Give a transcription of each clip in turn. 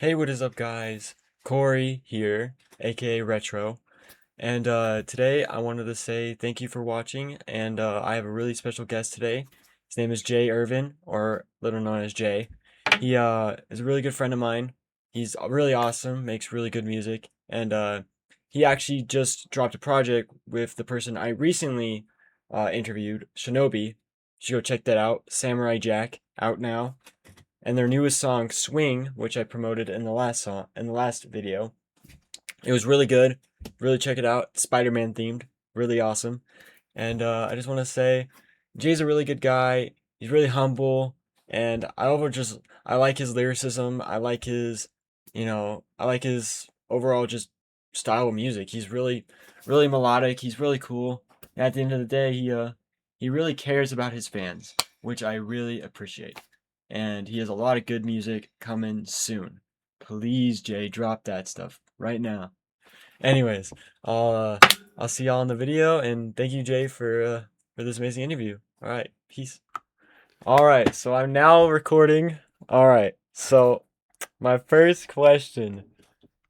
Hey, what is up, guys? Corey here, aka Retro, and today I wanted to say thank you for watching, and I have a really special guest today. His name is Jay Irvine, or little known as Jay. He is a really good friend of mine. He's really awesome, makes really good music, and he actually just dropped a project with the person I recently interviewed, Shinobi. You should go check that out. Samurai Jack, out now, and their newest song Swing, which I promoted in the last video. It was really good. Really check it out. Spider-Man themed, really awesome. And I just want to say Jay's a really good guy. He's really humble, and I like his lyricism. I like his overall just style of music. He's really melodic. He's really cool. And at the end of the day, he really cares about his fans, which I really appreciate. And he has a lot of good music coming soon. Please, Jay, drop that stuff right now. Anyways, I'll uh, I'll see y'all in the video, and thank you, Jay, for this amazing interview. All right, peace. All right, so I'm now recording. All right, so my first question,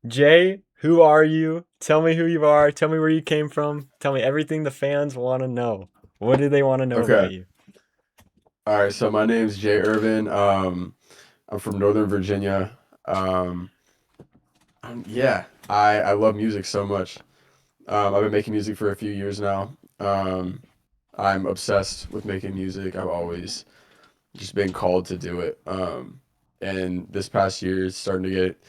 Jay, who are you? Tell me who you are. Tell me where you came from. Tell me everything the fans want to know. What do they want to know Okay. about you? All right. So my name's Jay Irvin. I'm from Northern Virginia. Um, yeah, I love music so much. I've been making music for a few years now. I'm obsessed with making music. I've always just been called to do it. And this past year is starting to get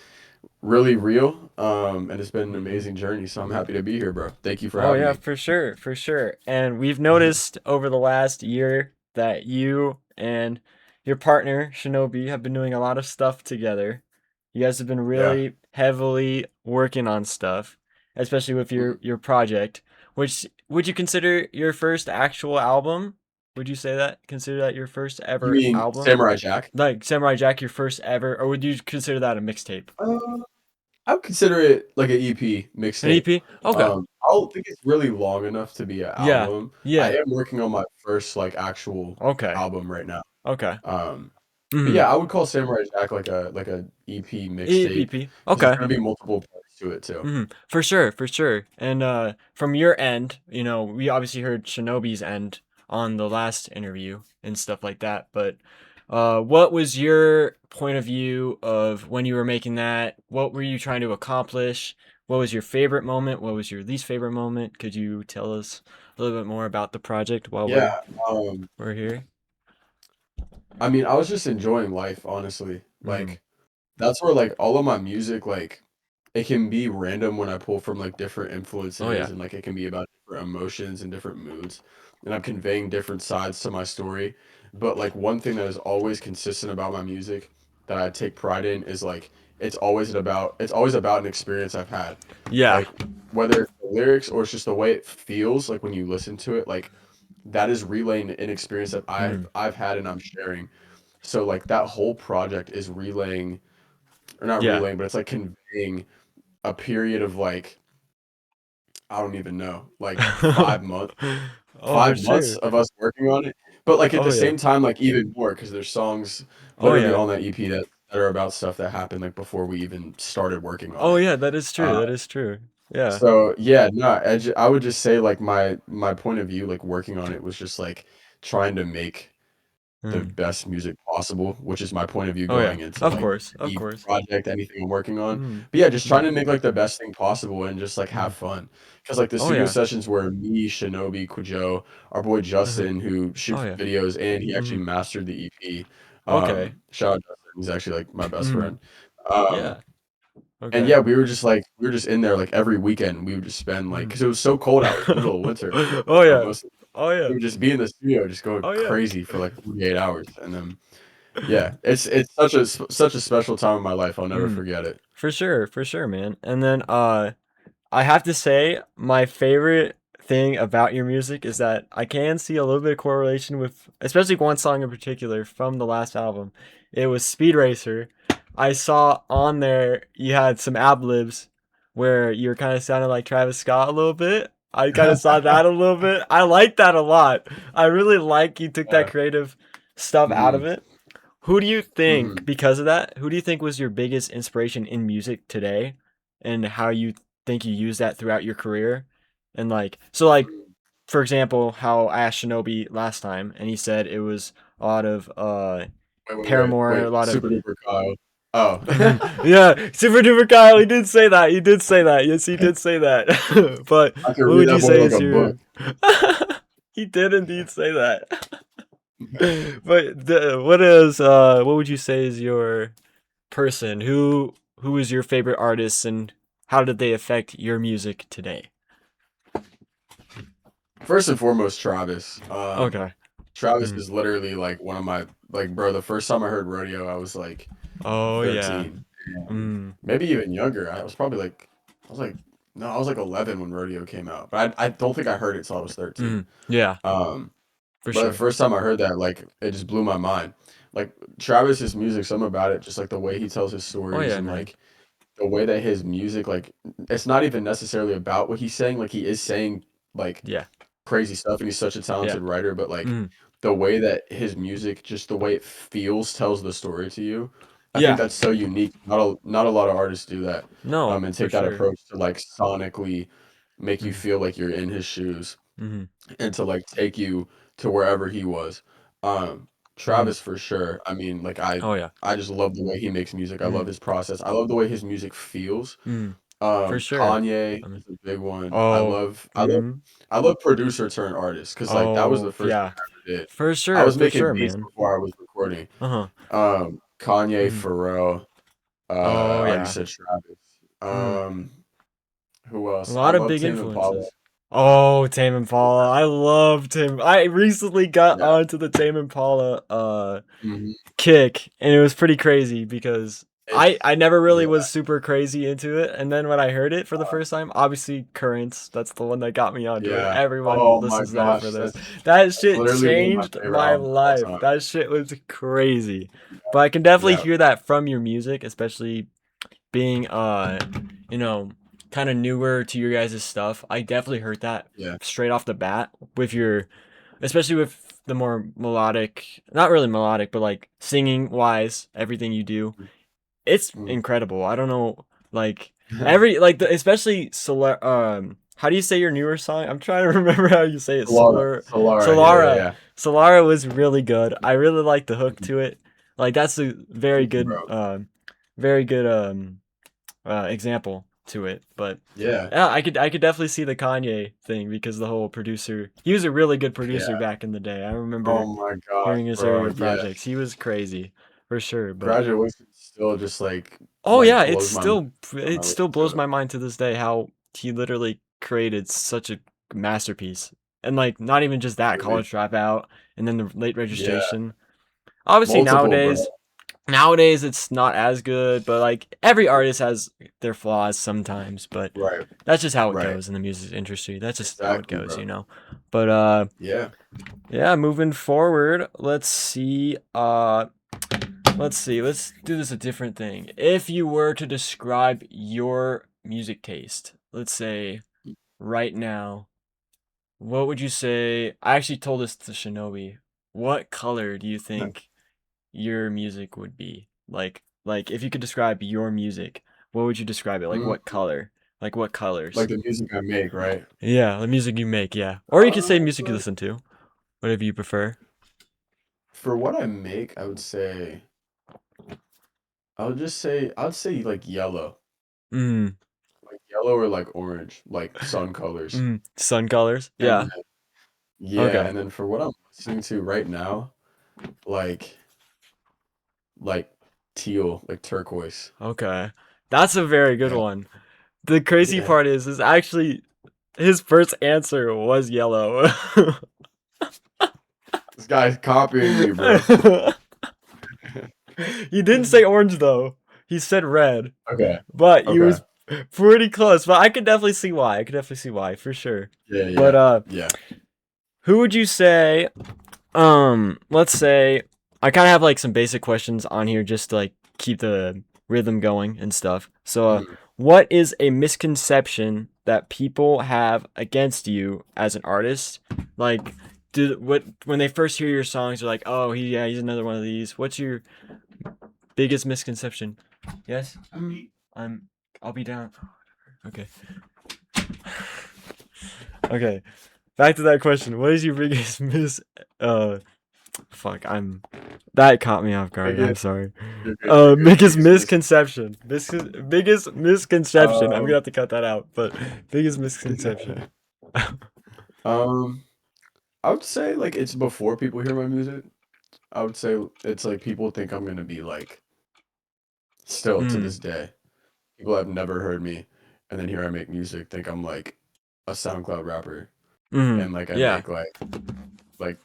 really real. And it's been an Hmm. amazing journey. So I'm happy to be here, bro. Thank you for Oh having yeah, me. for sure, for sure. And we've noticed over the last year that you and your partner, Shinobi, have been doing a lot of stuff together. You guys have been Yeah. really heavily working on stuff, especially with Mhm. your project, which would you consider your first actual album? Would you say that? Consider that your first You ever mean album? Samurai Jack? Like Samurai Jack your first ever, or would you consider that a mixtape? I would consider it like an EP An mixtape. EP? Okay. I don't think it's really long enough to be an Yeah. album. I Yeah. am working on my first like actual Okay. album right now. Okay. Um, but Mhm. yeah, I would call Samurai Jack like a EP mixtape EPP. because there's Okay. gonna be multiple parts to it too. For sure, for sure. And from your end, we obviously heard Shinobi's end on the last interview and stuff like that, but what was your point of view of when you were making that? What were you trying to accomplish? What was your favorite moment? What was your least favorite moment? Could you tell us a little bit more about the project while Yeah. Um, we're here? I mean, I was just enjoying life, honestly. Mm-hmm. Like that's where like all of my music like it can be random when I pull from like different Oh influences yeah. and like it can be about different emotions and different moods. And I'm conveying different sides to my story. But like one thing that is always consistent about my music that I take pride in is like it's always about an experience I've had. Yeah. Like whether it's the lyrics or it's just the way it feels like when you listen to it, like that is relaying an experience that Mm. I've had and I'm sharing. So like that whole project is relaying or not Yeah. relaying, but it's like conveying a period of like I don't even know, like Oh, for 5 months sure. of us working on it. But like at Oh the yeah. same time, like even more because there's songs Oh literally yeah. on that EP that are about stuff that happened like before we even started working on Oh it. yeah, that is true. Uh, That is true. Yeah. so yeah, no, I would just say like my point of view, like working on it was just like trying to make the Mm. best music possible, which is my point of view Oh yeah. going into Of like course. Of EP course. project, anything I'm working on. Mm. But yeah, just trying Mm. to make like the best thing possible and just like have Mm. fun. Because like the Oh studio yeah. sessions where me, Shinobi, Kujo, our boy Uh-huh. Justin, who Oh shoots yeah. videos and he actually Mm. mastered the EP. Okay. Shout out Justin, he's actually like my best Mm. friend. Um, Yeah. and Okay. yeah, we were just in there like every weekend. We would just spend like Mm. because it was so cold out, it was middle of winter. Oh yeah. Most Oh we yeah. would just be in the studio, just going Oh yeah. crazy for like 48 hours, and then yeah, it's such a special time in my life. I'll never Mm. forget it. For sure, man. And then I have to say, my favorite thing about your music is that I can see a little bit of correlation with, especially one song in particular from the last album. It was Speed Racer. I saw on there you had some ad libs where you were kind of sounding like Travis Scott a little bit. I kind of saw that a little bit. I like that a lot. I really like you took that Yeah. creative stuff out of Mhm. it. Who do you think, Mhm. because of that, who do you think was your biggest inspiration in music today, and how you think you use that throughout your career? And like, so like, Mm. for example, how I asked Shinobi last time, and he said it was a lot of Paramore, a Wait. lot of Super duper Kyle. Oh. yeah, Super Duper Kyle. He did say that. He did say that. Yes, he did say that. But I could what read would you that boy say like is a your? book. He did indeed say that. But what is what would you say is your person? Who is your favorite artist, and how did they affect your music today? First and foremost, Travis. Okay. Travis Mm. is literally like one of my like bro. The first time I heard rodeo, I was like Oh yeah. 13, and Mm. maybe even younger. I was like no, I was like 11 when rodeo came out, but I don't think I heard it till I was 13. Mm. Yeah, Um, for but the sure. first time I heard that, like it just blew my mind. Like Travis's music, something about it, just like the way he tells his Oh stories yeah, and man. like the way that his music, like it's not even necessarily about what he's saying. Like he is saying like Yeah. crazy stuff and he's such a Yeah. talented writer, but like Mm. the way that his music, just the way it feels, tells the story to you. I think Yeah. that's so unique. Not a lot of artists do that. No, And for take that sure. approach to like sonically make you Mm. feel like you're in his shoes Mm. and to like take you to wherever he was. Mm. Travis for sure. I mean, like I Oh yeah. I just love the way he makes music. I love Mm. his process. I love the way his music feels. Mm. For sure. Kanye I mean, is a big one. oh. Mm. I love producer turned artist because like that was the Oh first thing yeah. I ever did. I was For making sure, beats man. before I was recording. Uh-huh. Kanye, Mm. Pharrell, Oh I already yeah. said Travis. Mm. Who A else? I lot of love big Tame Impala. influences. Oh, Tame Impala. I love Tame. I recently got Yeah. onto the Tame Impala Hmm. kick, and it was pretty crazy because It's I never really yeah. was super crazy into it, and then when I heard it for the first time, obviously Currents, that's the one that got me onto it. Yeah. Everyone Oh my listens to that for gosh, this. That that's shit literally one of my changed favorite my albums of all life. time. That shit was crazy. But I can definitely Yeah. hear that from your music, especially being you know, kind of newer to your guys' stuff. I definitely heard that Yeah. straight off the bat with your, especially with the more melodic, not really melodic, but like singing wise, everything you do, it's Mm. incredible. I don't know, like every like the especially Solar. How do you say your newer song? I'm trying to remember how you say it. Solara. Yeah, yeah, Solara. yeah. Solara was really good. I really like the hook Mhm. to it. Like that's a very Thank you, good, bro. very good example to it. But Yeah. yeah, I could definitely see the Kanye thing because the whole producer. He was a really good Yeah. producer back in the day. I remember Oh my gosh, hearing his bro. earlier Yeah. projects. He was crazy for sure. But Graduation still just oh yeah, blows my mind when I it still listen blows to it. my mind to this day how he literally created such a masterpiece. And like not even just that, Really. college dropout and then the late Yeah. registration. Obviously Multiple, bro. nowadays it's not as good, but like every artist has their flaws sometimes, but Right. that's just how it Right. goes in the music industry. That's just how it Exactly, goes, bro. you know. But Yeah. yeah, moving forward, let's see. Let's see. Let's do this a different thing. If you were to describe your music taste, let's say right now, what would you say? I actually told this to Shinobi. What color do you think your music would be? Like if you could describe your music, what would you describe it? Like Mm, what color? Like what like colors? the music I make, right? Yeah, the music you make, yeah. Or you could say music you Uh, listen to, whatever you prefer. for what I make, I would say like yellow. Mm, Like yellow or like orange, like sun colors. sun colors. And Yeah. then yeah, Okay. and then for what I'm listening to right now, like like teal, like turquoise. Okay. That's a very good Yeah. one. The crazy Yeah. part is actually his first answer was yellow. This guy's copying me, bro. He didn't say orange though. He said red. Okay. But he Okay. was pretty close. But I could definitely see why. I could definitely see why for sure. Yeah, But yeah. Yeah. who would you say let's say I kind of have like some basic questions on here just to like keep the rhythm going and stuff. So, Mhm. what is a misconception that people have against you as an artist? Like what when they first hear your songs, they're like, oh, he's another one of these. What's your biggest misconception? Yes, I'm. I'll be down. Okay. Okay. Back to that question. What is your biggest fuck, that caught me off guard. I'm Biggest, sorry. you're good, you're good. Biggest Biggest miss. misconception. Biggest misconception. I'm Um, gonna have to cut that out, but biggest misconception. um, I would say like it's before people hear my music. I would say it's like people think I'm gonna be like still to Mm. this day. People have never heard me, and then here I make music, think I'm like a SoundCloud rapper, Mm. and like I Yeah. make like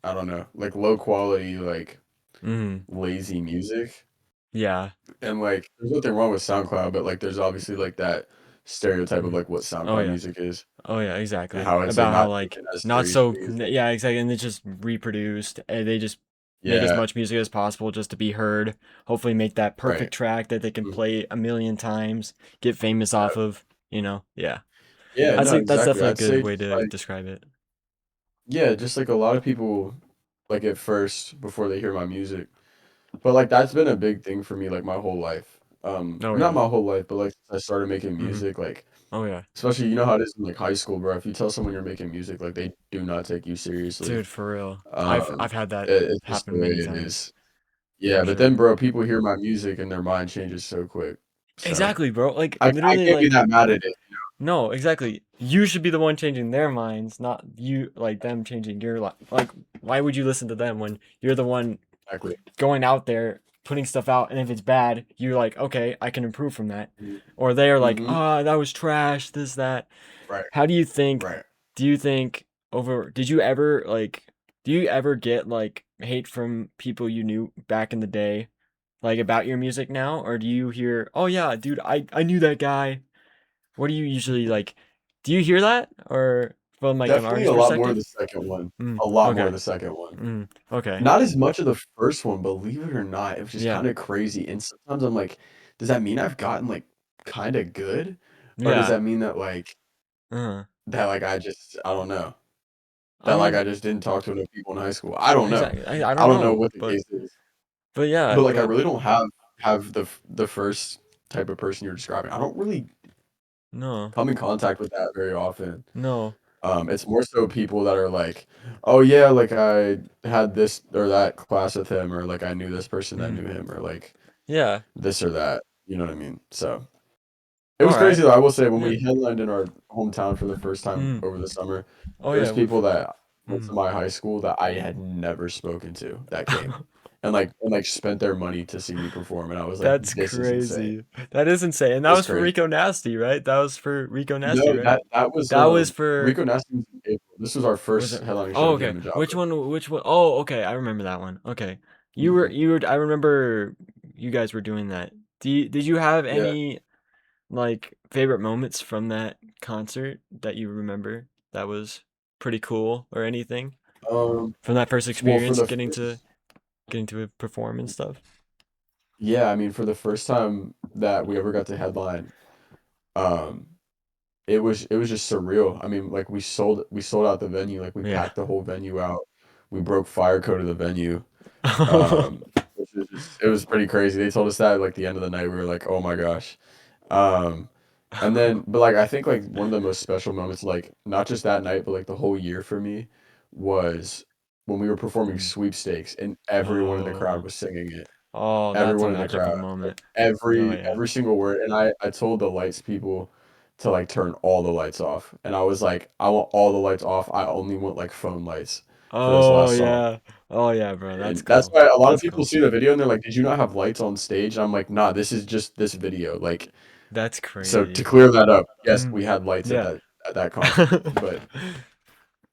I don't know, like low quality, like Mm. lazy music. Yeah. And like there's nothing wrong with SoundCloud, but like there's obviously like that stereotype of Mm. like what Oh SoundCloud yeah. music is Oh yeah, and exactly. how it's like About how not like taken as not so seriously as like yeah, exactly, and they just reproduced and they just made as yeah, much music as possible just to be heard. Hopefully make that right. perfect track that they can Mhm. play a million times, get famous Yeah. off of, Yeah. Yeah, I'd no, say that's exactly. definitely a I'd good say way just to like describe it. yeah, just like a lot of people like at first before they hear my music. But like that's been a big thing for me like my whole life. Oh Not yeah. my whole life, but like since I started making Hmm. music, like Oh yeah. especially you know how it is in like high school, bro. If you tell someone you're making music, like they do not take you seriously. Dude, for real. Um, I've had that it's just the happen way many it times, is. Yeah, for but then, sure. bro, people hear my music and their mind changes so quick. So Exactly, bro. Like I literally can't be like that mad at it. no, exactly. You should be the one changing their minds, not you like them changing your life. Like why would you listen to them when you're the one Exactly. going out there putting stuff out and if it's bad, you're like, "Okay, I can improve from that." Mhm. Or they are like, Mhm. "Ah, that was trash, this that." Right. How do you think Right. do you think over did you ever like do you ever get like hate from people you knew back in the day like about your music now or do you hear, "Oh yeah, dude, I knew that guy." What do you usually like do you hear that or from like an Definitely artist a lot more of perspective? the second one. Mm, A lot more of okay. the second one. Okay. Not as much of the first one, believe it or not. It was just Yeah. kind of crazy. And sometimes I'm like, does that mean I've gotten like kind of good? Or does Yeah. that mean that Uh-huh. I just I don't know. I That like mean, I just didn't talk to enough people in high school. I don't know. exactly. I I don't don't know know, what the case is. but yeah, But like I but really don't have the first type of person you're describing. I don't really no. come in contact with that very often. No. It's more so people that are like, "Oh yeah, like I had this or that class with him, or like I knew this person that Mm. knew him, or like Yeah. this or that." You know what I mean? So it All was right. crazy though. I will say when Yeah. we headlined in our hometown for the first time Mm. over the summer, Oh there was yeah, people that went to mm. my high school that I had never spoken to that came and spent their money to see me perform, and I was like, That's "This is insane." crazy. That is insane. And that It's was for crazy. Rico Nasty, right? That was for Rico Nasty, No, right? that was That was for Rico Nasty was in April. This was our was first it? headlining show Oh, with okay. him and Java. Which one? Which one? Oh, okay. I remember that one. Okay. Mhm. You were. I remember you guys were doing that. Did you have Yeah. any like favorite moments from that concert that you remember that was pretty cool or anything from that first Well, for experience the getting first to perform and stuff? yeah, I mean, for the first time that we ever got to headline, um, it was just surreal. I mean, like we sold out the venue, like we Yeah. packed the whole venue out. We broke fire code of the venue. Which was just it was pretty crazy. They told us that at like the end of the night. We were like, "Oh my gosh." Um, and then but like I think like one of the most special moments like not just that night, but like the whole year for me was when we were performing Mm. sweepstakes and everyone in the crowd Oh. was singing it. Oh, that's a Everyone in the magical crowd, like moment. Oh every yeah. every single word, and I told the lights people to like turn all the lights off, and I was like, I want all the lights off. I only want like phone lights for this Oh last song. yeah. Oh yeah, bro. That's And that's cool. why a lot of That's people cool. see the video and they're like, "Did you not have lights on stage?" And I'm like, "Nah, this is just this video." Like, That's so to crazy. clear that up, yes, Mm. we had lights Yeah. at that concert, but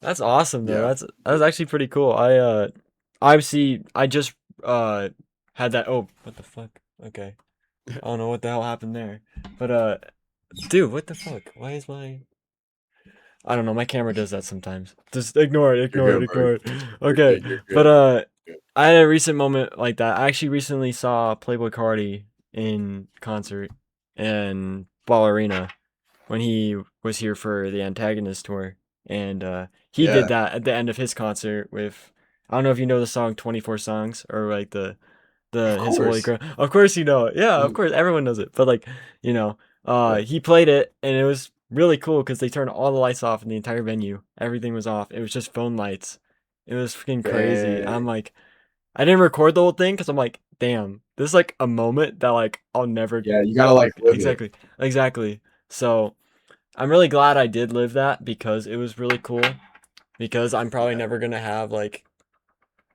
That's awesome though. yeah, That's actually pretty cool. I just uh had that what the fuck? Okay. I don't know what the hell happened there. But dude, what the fuck? Why is my I don't know, my camera does that sometimes. Just ignore it, you're ignore it, good, bro. ignore it. You're Okay. good. You're But good. Good. I had a recent moment like that. I actually recently saw Playboy Cardi in concert in Ball Arena when he was here for the Antagonist tour. and he did Yeah. that at the end of his concert with. I don't know if you know the song 24 Songs or like Of the his holy course. grail. Of course you know it. Yeah, of Mhm. course everyone knows it. But like, you know, Yeah. he played it and it was really cool because they turned all the lights off in the entire venue. Everything was off. It was just phone lights. It was freaking crazy. I'm Dang. like, I didn't record the whole thing because I'm like, damn, this is like a moment that like I'll never Yeah, you gotta like live it. exactly exactly. So I'm really glad I did live that because it was really cool. Because I'm probably Yeah. never gonna have like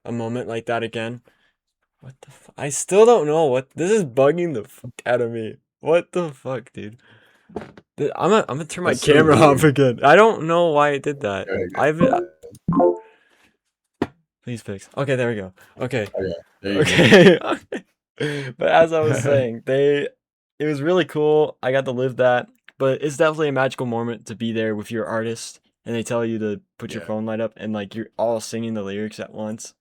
a moment like that again. What the fuck? I still don't know what this is bugging the fuck out of me. What the fuck, dude? I'm gonna turn my That's so camera off weird. again. I don't know why it did that. Go ahead, I've go ahead. please fix. Okay, there we go. Okay, Oh yeah, there you go. okay. But as I was saying, it was really cool. I got to live that, but it's definitely a magical moment to be there with your artist, and they tell you to put your Yeah. phone light up, and like you're all singing the lyrics at once.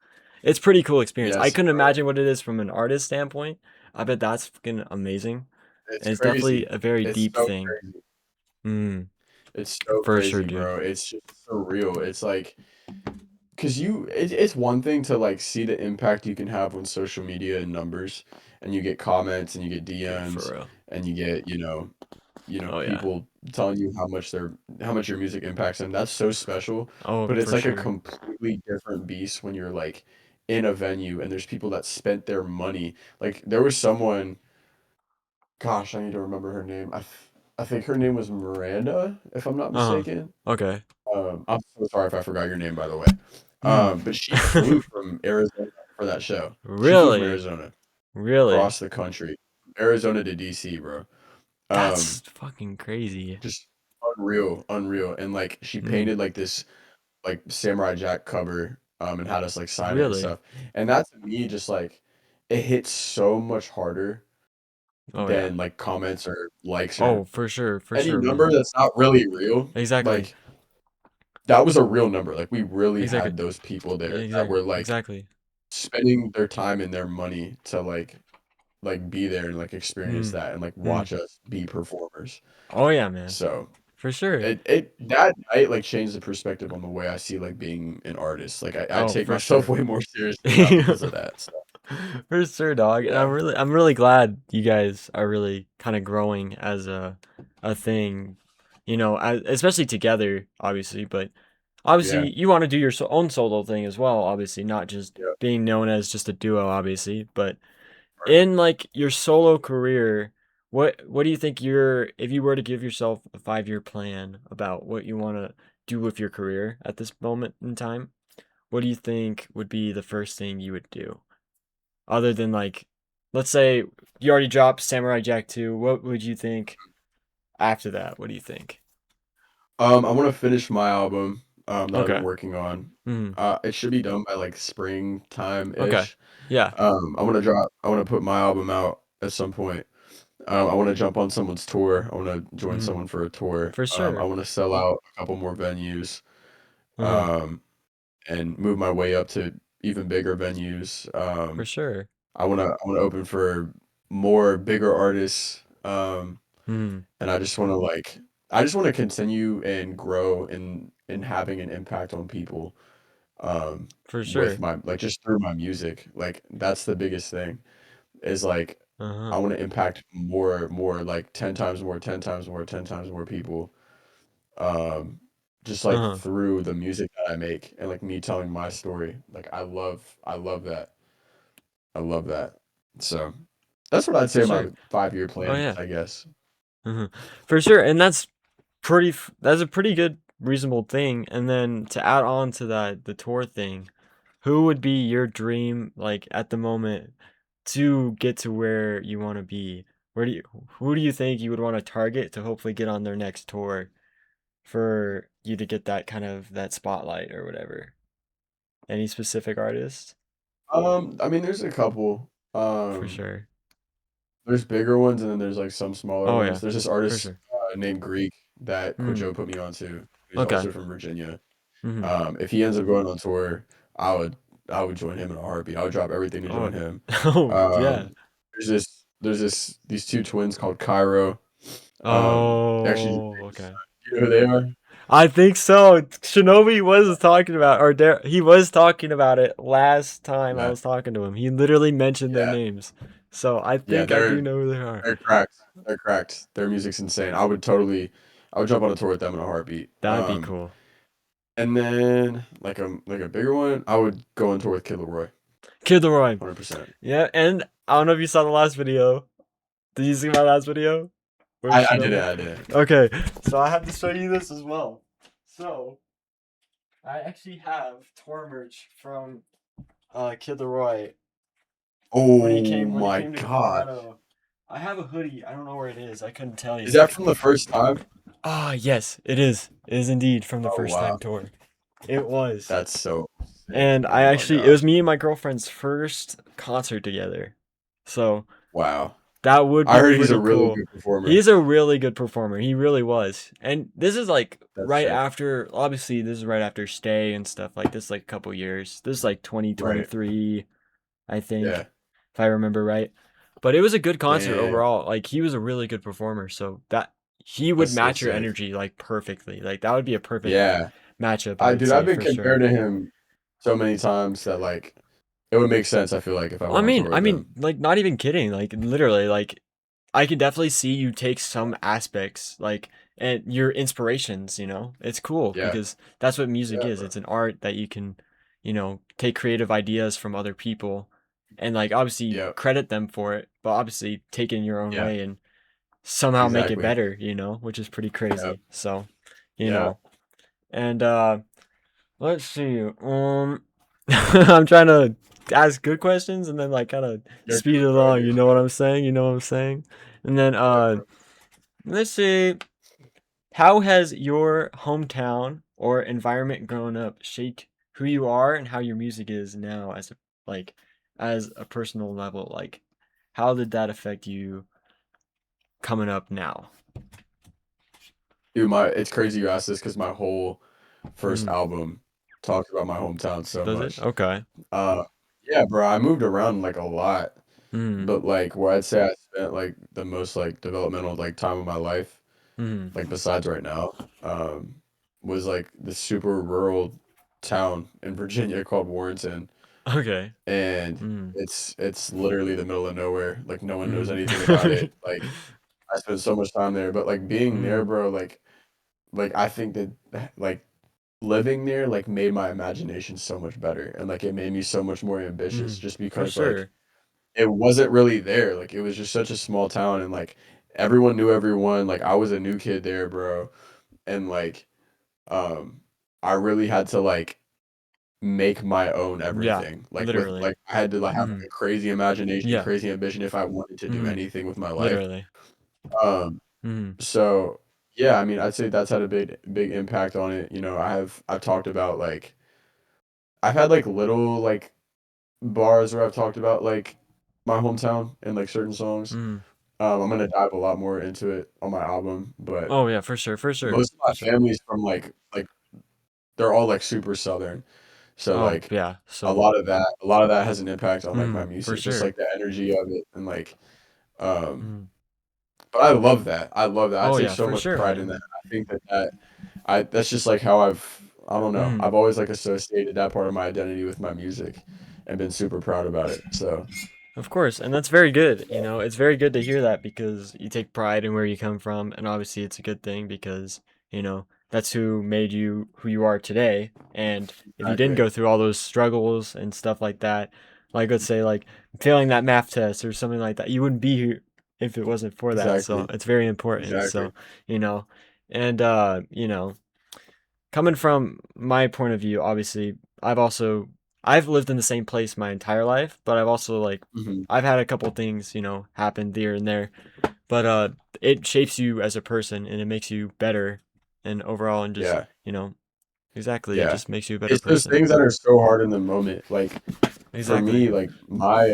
It's pretty cool experience. I Yes, couldn't bro. imagine what it is from an artist standpoint. I bet that's fucking amazing, It's and it's definitely crazy. a very It's deep so thing. crazy. Mm, It's so for sure, crazy, dude. bro. It's just surreal. It's like, cause it's one thing to like see the impact you can have on social media and numbers, and you get comments and you get Yeah, for DMs real. and you get, Oh yeah. people telling you how much your music impacts them. That's so special. Oh, But it's for like a sure. completely different beast when you're like in a venue and there's people that spent their money. Like there was someone, gosh, I need to remember her name. I think her name was Miranda, if I'm not Uh huh. mistaken. Okay. I'm so sorry if I forgot your name, by the way. Mm. But she flew from Arizona for that show. She flew from Really? Arizona Really? across the country, Arizona to DC, bro. That's Um, fucking crazy. just unreal, unreal. And like she Mm. painted like this like Samurai Jack cover, and had us like sign it and Really? stuff. And that to me just like it hits so much harder Oh yeah. than like comments or likes or Oh, for any sure, number man. that's not really real. Exactly. Like that was a real number. Like we really Exactly. had those people there that Exactly. were like Exactly. spending their time and their money to be there and like experience Mm. that and like Mm. watch us be performers. Oh yeah, man. So For sure. it that night like changed the perspective on the way I see like being an artist. Like I Oh, take for myself sure. way more seriously now because of that. So For sure, dog. And yeah. I'm really glad you guys are really kind of growing as a thing, especially together, obviously, but Yeah. obviously you want to do your own solo thing as well, obviously, not just Yeah. being known as just a duo, obviously, but Right. in like your solo career, what do you think if you were to give yourself a 5-year plan about what you want to do with your career at this moment in time, what do you think would be the first thing you would do? Other than like, let's say you already dropped Samurai Jack 2, what would you think after that? What do you think? I want to finish my album that I've been Okay. working on. Hmm. It should be done by like springtime Okay. ish. Yeah. I want to put my album out at some point. I want to jump on someone's tour. I want to join Hmm. someone for a tour. For I sure. want to sell out a couple more venues, Uh-huh. um, and move my way up to even bigger venues. For sure. I want to open for more bigger artists. Hmm. And I just want to continue and grow in having an impact on people. For With sure. my like just through my music. Like that's the biggest thing is like Uh-huh. I want to impact more like 10 times more, 10 times more, 10 times more people. Um, just like Uh-huh. through the music that I make and like me telling my story. Like I love that. I love that. So that's what I'd For say sure. my 5-year Oh plan is, yeah. I guess. For sure. And that's a pretty good reasonable thing. And then to add on to that, the tour thing, who would be your dream like at the moment to get to where you want to be? Who do you think you would want to target to hopefully get on their next tour for you to get that kind of that spotlight or whatever? Any specific artist? I mean there's a couple. For sure. There's bigger ones and then there's like some smaller Oh ones. yeah. There's this For artist sure. named Greek that Mm. Quajo put me onto. He's Okay. also from Virginia. Hmm. If he ends up going on tour, I would I would join him in a heartbeat. I would drop everything to Oh. join him. Oh yeah. Um, these two twins called Cairo. Actually, Oh, okay. you know who they are? I think so. Shinobi was talking about, or he was talking about it last time I Yeah, was talking to him. He literally mentioned their yeah, names. So I yeah. think I do know who they are. They're cracked. They're cracked. Their music's insane. I would jump on a tour with them in a heartbeat. That'd be cool. And then like a bigger one, I would go on tour with Kid Leroy, Kid Leroy. 100%. Yeah, and I don't know if you saw the last video. Did you see my last video? With I did it. Shinobi? I did it. Okay, so I have to show you this as well. So I actually have tour merch from Kid Leroy Oh when he my came to god. Colorado. I have a hoodie. I don't know where it is. I couldn't tell Is you. that from the first time? Ah, yes, it is. It is indeed from the Oh first time wow. tour. It was. That's so sick. And I Oh my actually, it was gosh. me and my girlfriend's first concert together. So Wow. that would I be heard he's a pretty really cool. good performer. He's a really good performer. He really was. And this is like That's right sick. after, obviously, this is right after Stay and stuff like this, like a couple years. This is like Right. 2023, I think, Yeah. if I remember right. But it was a good concert Damn. overall. Like he was a really good performer. So that he would That's so match your sick. energy like perfectly. Like that would be a perfect Yeah. matchup, I would I've say been for sure. compared to him so many times that like it would make sense, I feel like, if I I went on mean, tour I with mean, him. like not even kidding. Like literally, like I can definitely see you take some aspects, like and your inspirations. It's cool Yeah. because that's what music Yeah, is. bro. It's an art that you can, take creative ideas from other people, and like obviously Yeah. credit them for it, but obviously take it in your own Yeah. way and somehow make it Exactly. better. Which is pretty Yep. crazy. So, you Yeah. know, and let's see. I'm trying to ask good questions and then like kind of You're speed it good, bro. along. You're You know what good. I'm saying? You know what I'm saying? And then Yeah, bro. let's see. How has your hometown or environment grown up shaped who you are and how your music is now like as a personal level? Like, how did that affect you coming up now? Dude, it's crazy you asked this because my whole first Mm, album talks about my hometown so does it? much. Okay. Uh, yeah, bro, I moved around like a lot, Mm, but like where I'd say I spent like the most like developmental like time of my life, mm, like besides right now, um, was like this super rural town in Virginia called Warrenton, okay. and Mm, it's literally the middle of nowhere. Like no one knows mm. anything about it. Like I spent so much time there, but like being there, Mm, bro, like I think that like living there like made my imagination so much better and like it made me so much more ambitious mm, just for because like sure. it wasn't really there. Like it was just such a small town and like everyone knew everyone. Like I was a new kid there, bro. And like um I really had to like make my own Yeah, everything. literally. I had to like have like Mm, a crazy imagination, yeah. crazy ambition if I wanted to do Mm, anything with my life. literally. Um Mm, so yeah, I mean I'd say that's had a big impact on it. I've talked about like I've had like little like bars where I've talked about like my hometown and like certain songs. mm. I'm gonna dive a lot more into it on my album, but Oh yeah, for sure, for sure, most of for my sure. family's from like they're all like super southern. So Oh like yeah, a so lot of that has an impact on like my for music, just sure. like the energy of it and like um Mm. but I love that. I love that. I Oh take yeah, so for much sure, pride in man. that. I think that I that's just like how I don't know. Mm. I've always like associated that part of my identity with my music and been super proud about it. So Of course, and that's very good. It's very good to hear that because you take pride in where you come from, and obviously it's a good thing because, that's who made you who you are today. And if you didn't exactly. go through all those struggles and stuff like that, like let's say like failing that math test or something like that, you wouldn't be here if it wasn't for that. So Exactly. it's very important. Exactly. So, you know, and coming from my point of view, obviously, I've lived in the same place my entire life, but I've also like Mhm. I've had a couple things, happen here and there. But it shapes you as a person and it makes you better and overall and just, Yeah. exactly, it Yeah. just makes you a better It's those person. things that are so hard in the moment. Like for Exactly. me, like my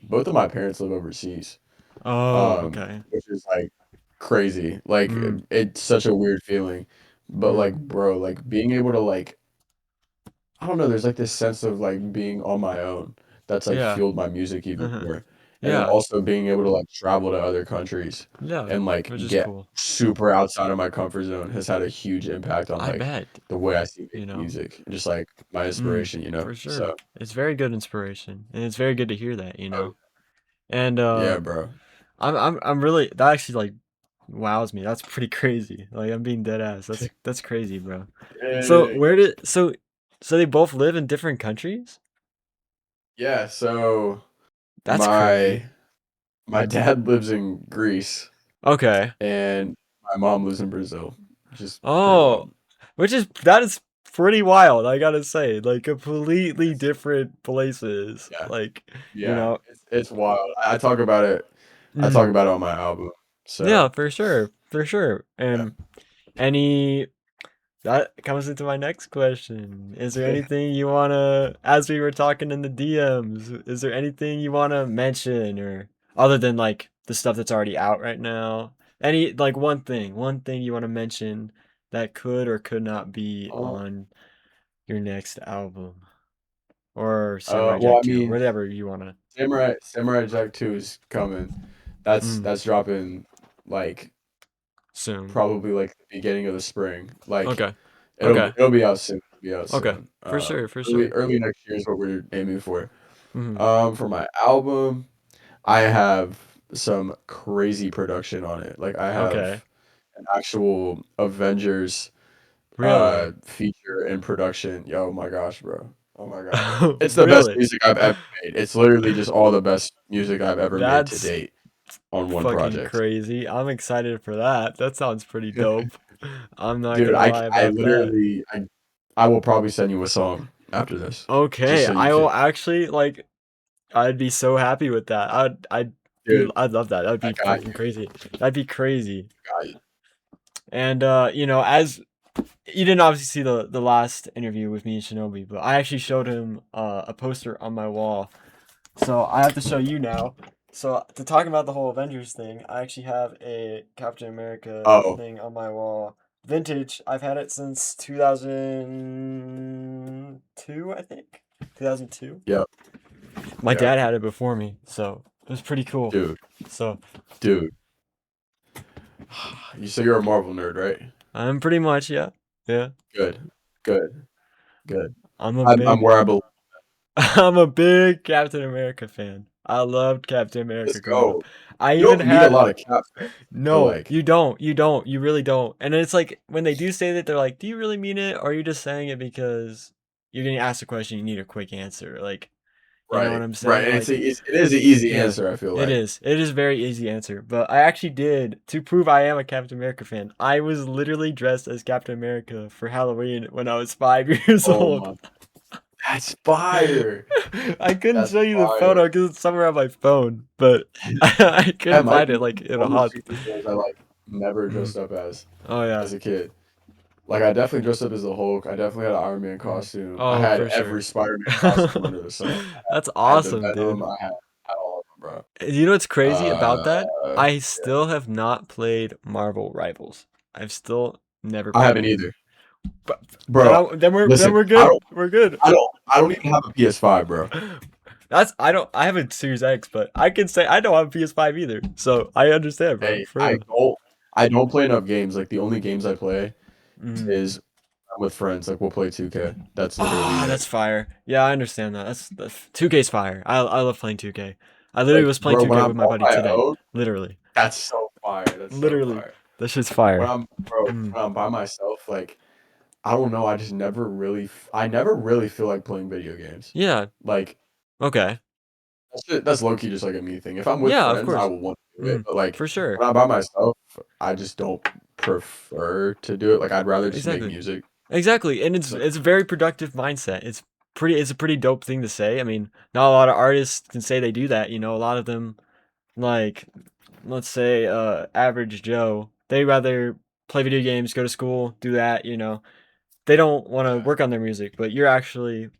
both of my parents live overseas. Oh, Um, okay. which is like crazy. Like Mm, it's such a weird feeling. But like mm. bro, like being able to like I don't know, there's like this sense of like being on my own that's like Yeah. fueled my music even Uh-huh. more. and then Yeah. also being able to like travel to other countries Yeah. and like Which is get cool. super outside of my comfort zone has had a huge impact on I like bet, the way I see you making know. music and just like my Mm, inspiration, you know. for sure. So, It's very good inspiration, and it's very good to hear that, you oh, know. And yeah, bro. I'm really that actually like wows me. That's pretty crazy. Like I'm being dead ass. That's crazy, bro. So Yeah, where did so they both live in different countries? yeah. So That's crazy. my my dad lives in Greece Okay. and my mom lives in Brazil, which is pretty Oh, wild. that is pretty wild, I gotta say. Like completely It's, different places. yeah, Like, you yeah. know. It's wild. I talk about it. I talk Mm, about it on my album. yeah, So for sure. For sure. yeah. And any that comes into my next question. Is there anything you wanna, as we were talking in the DMs, is there anything you wanna mention or other than like the stuff that's already out right now? Any like one thing you wanna mention that could or could not be Uh, on your next album or Samurai well, Jack I 2, mean, whatever you wanna. Samurai Jack 2 is coming. That's Mm, that's dropping like soon. probably like the beginning of the spring. Like Okay. Okay. it'll be out soon. It'll be out Okay. soon. For sure. For Early sure. next year is what we're aiming for. Hmm. For my album, I have some crazy production on it. Like I have Okay. an actual Avengers Really? feature in production. Yo, oh my gosh, bro. Oh my gosh. It's the best Really? music I've ever made. It's literally just all the best music I've ever made to That's date on one fucking project. crazy. I'm excited for that. That sounds pretty dope. I'm not Dude, gonna lie I about that. literally I will probably send you a song after this just Okay, so you I can. will actually like I'd be so happy with that. Dude, I'd love that. That'd I be got fucking you. crazy. That'd be crazy. Got you. And you know, as you didn't obviously see the last interview with me and Shinobi, but I actually showed him a poster on my wall. So I have to show you now. So to talk about the whole Avengers thing, I actually have a Captain America Oh, thing on my wall. Vintage. I've had it since 2002, I think. 2002. yep, My yep. dad had it before me, so it was pretty cool. Dude, So dude. You say you're a Marvel nerd, right? I'm pretty much, yeah. Yeah. Good, good, good. I'm a I'm big where I belong. I'm a big Captain America fan. I loved Captain America Let's growing up. go. I You even don't meet a had lot of Cap fans. I feel no, like, you don't. You don't. You really don't. And it's like when they do say that, they're like, "Do you really mean it, or are you just saying it because you're getting asked a question, you need a quick answer?" Like, you know what right, I'm right. saying? And Like, it is an easy yeah, answer. I feel it like. is. It is a very easy answer. But I actually did to prove I am a Captain America fan. I was literally dressed as Captain America for Halloween when I was 5 years Oh old. my, that's fire. I couldn't That's show you the fire. photo because it's somewhere on my phone, but I That couldn't might find it be like in a one of the hot. superheroes I like never Mhm. dressed up Oh yeah. as a kid. Like I definitely dressed up as the Hulk. I definitely had an Iron Man Mhm. costume. I Oh, had for sure. every Spider-Man costume under the sun. That's I had the awesome, Venom. dude. Had all of them, You know what's bro. crazy about that? I Yeah. still have not played Marvel Rivals. I've still never I played haven't it. either, But bro. then Listen, we're good. We're good. I don't even have a PS5, bro. That's I have a Series X, but I can say I don't have a PS5 either. So I understand, bro. Hey, For real. I don't play enough games. Like the only games I play Mhm. is I'm with friends. Like we'll play 2K. That's literally Ah, it. that's fire. Yeah, I understand that. That's 2K's fire. I love playing 2K. I literally Like, was playing bro, when 2K I'm with my on buddy my today. own, Literally. that's so fire. That's so Literally. fire. That shit's When fire. I'm bro, Mm. when I'm by myself, like I don't know, I just never really I never really feel like playing video games. Yeah. Like Okay. that's low key just like a me thing. If I'm with Yeah, of friends, I course. will want to do it, Mm. but like For sure. when I'm by myself, I just don't prefer to do it. Like I'd rather just make Exactly. music. Exactly. And So it's a very productive mindset. It's a pretty dope thing to say. I mean, not a lot of artists can say they do that, you know. A lot of them like let's say average Joe, they rather play video games, go to school, do that, you know. They don't want to yeah, work on their music, but you're actually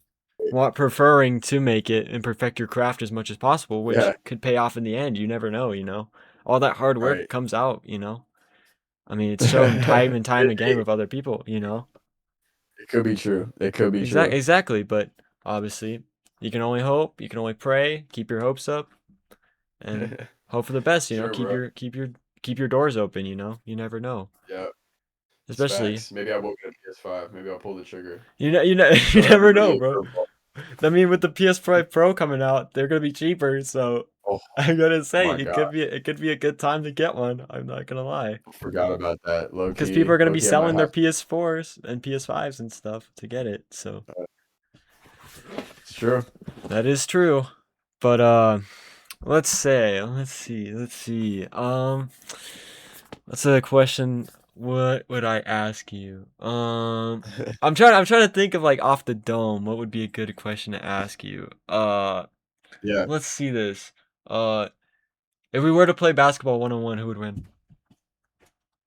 preferring to make it and perfect your craft as much as possible, which yeah, could pay off in the end. You never know, you know. All that hard work right. comes out, you know. I mean, it's shown time and time again It with other people, you know. could be true. It could be true. Exactly, but obviously, you can only hope, you can only pray, keep your hopes up, and hope for the best. Sure, Keep bro. your doors open. You never know. Yeah, it's Especially facts. Maybe I won't get a PS5. Maybe I'll pull the trigger. you Throw never everybody know, a bro. curveball. I mean, with the PS5 Pro coming out, they're gonna be cheaper. So Oh I'm gonna say my God, it could be a good time to get one. I'm not gonna lie, forgot about that. because people are gonna Low be key, I might selling their have. PS4s and PS5s and stuff to get it. So It's true. that is true. But let's see. That's a question. What would I ask you? I'm trying to think of like off the dome. What would be a good question to ask you? Yeah, Let's see this. Uh, if we were to play basketball 1-on-1, who would win?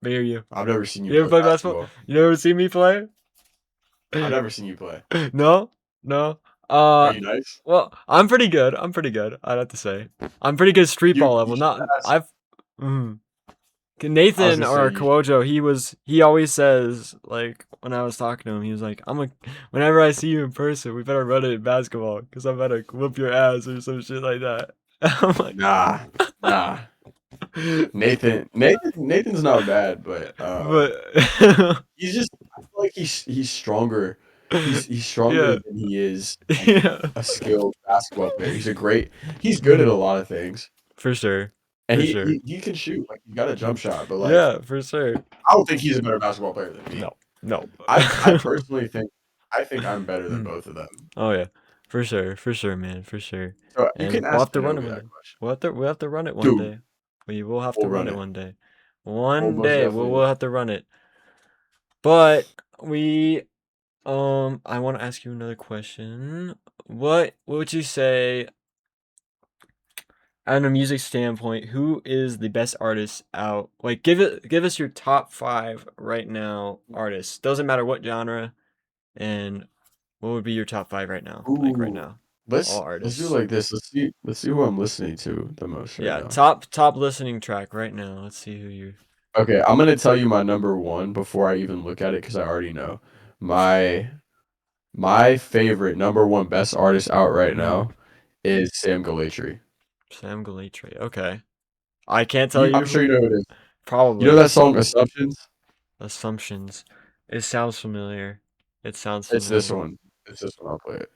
Me or you? I've never seen you You ever play play basketball? basketball. You never seen me play? I've never seen you play. No, no. Are Uh, you nice? well, I'm pretty good. I'm pretty good. I'd have to say, I'm pretty good street ball You level. should Not ask. I've. Mm. I was Nathan gonna say or you. Kwojo, he always says, like, when I was talking to him, he was like, whenever I see you in person, we better run it in basketball because I'm about to whoop your ass or some shit like that. I'm like, Nah, nah. Nathan's not bad, but but he's just. I feel like he's stronger. He's stronger yeah, than he is like yeah, a skilled basketball player. He's good at a lot of things, for sure, and for sure, he can shoot. Like he got a jump shot, but like yeah, for sure. I don't think he's a better basketball player than me. No, no. I personally think I'm better than Mm. both of them. Oh yeah, for sure, man, for sure. So you And can we'll ask have to run it Kenobi one that day. question. We'll have to run it one Dude, day. We will have to we'll run run it it. one day. We'll One most day definitely we'll run have it. to run it. But we I want to ask you another question. What would you say on a music standpoint, who is the best artist out? Like give us your top 5 right now artists. Doesn't matter what genre, and what would be your top 5 right now? Like right Ooh, now. All let's do it artists. like this. Let's see who I'm listening to the most right Yeah, now. top listening track right now. Let's see who you. Okay, I'm gonna tell you my number one before I even look at it because I already know. My my favorite number one best artist out right Mm, now is Sam Galatry. Sam Galatry. Okay. I can't tell I'm you sure you who. know who it is. You know Probably. that song Assumptions? Assumptions. It sounds familiar. It sounds It's this familiar. one. It's this one. I'll play it.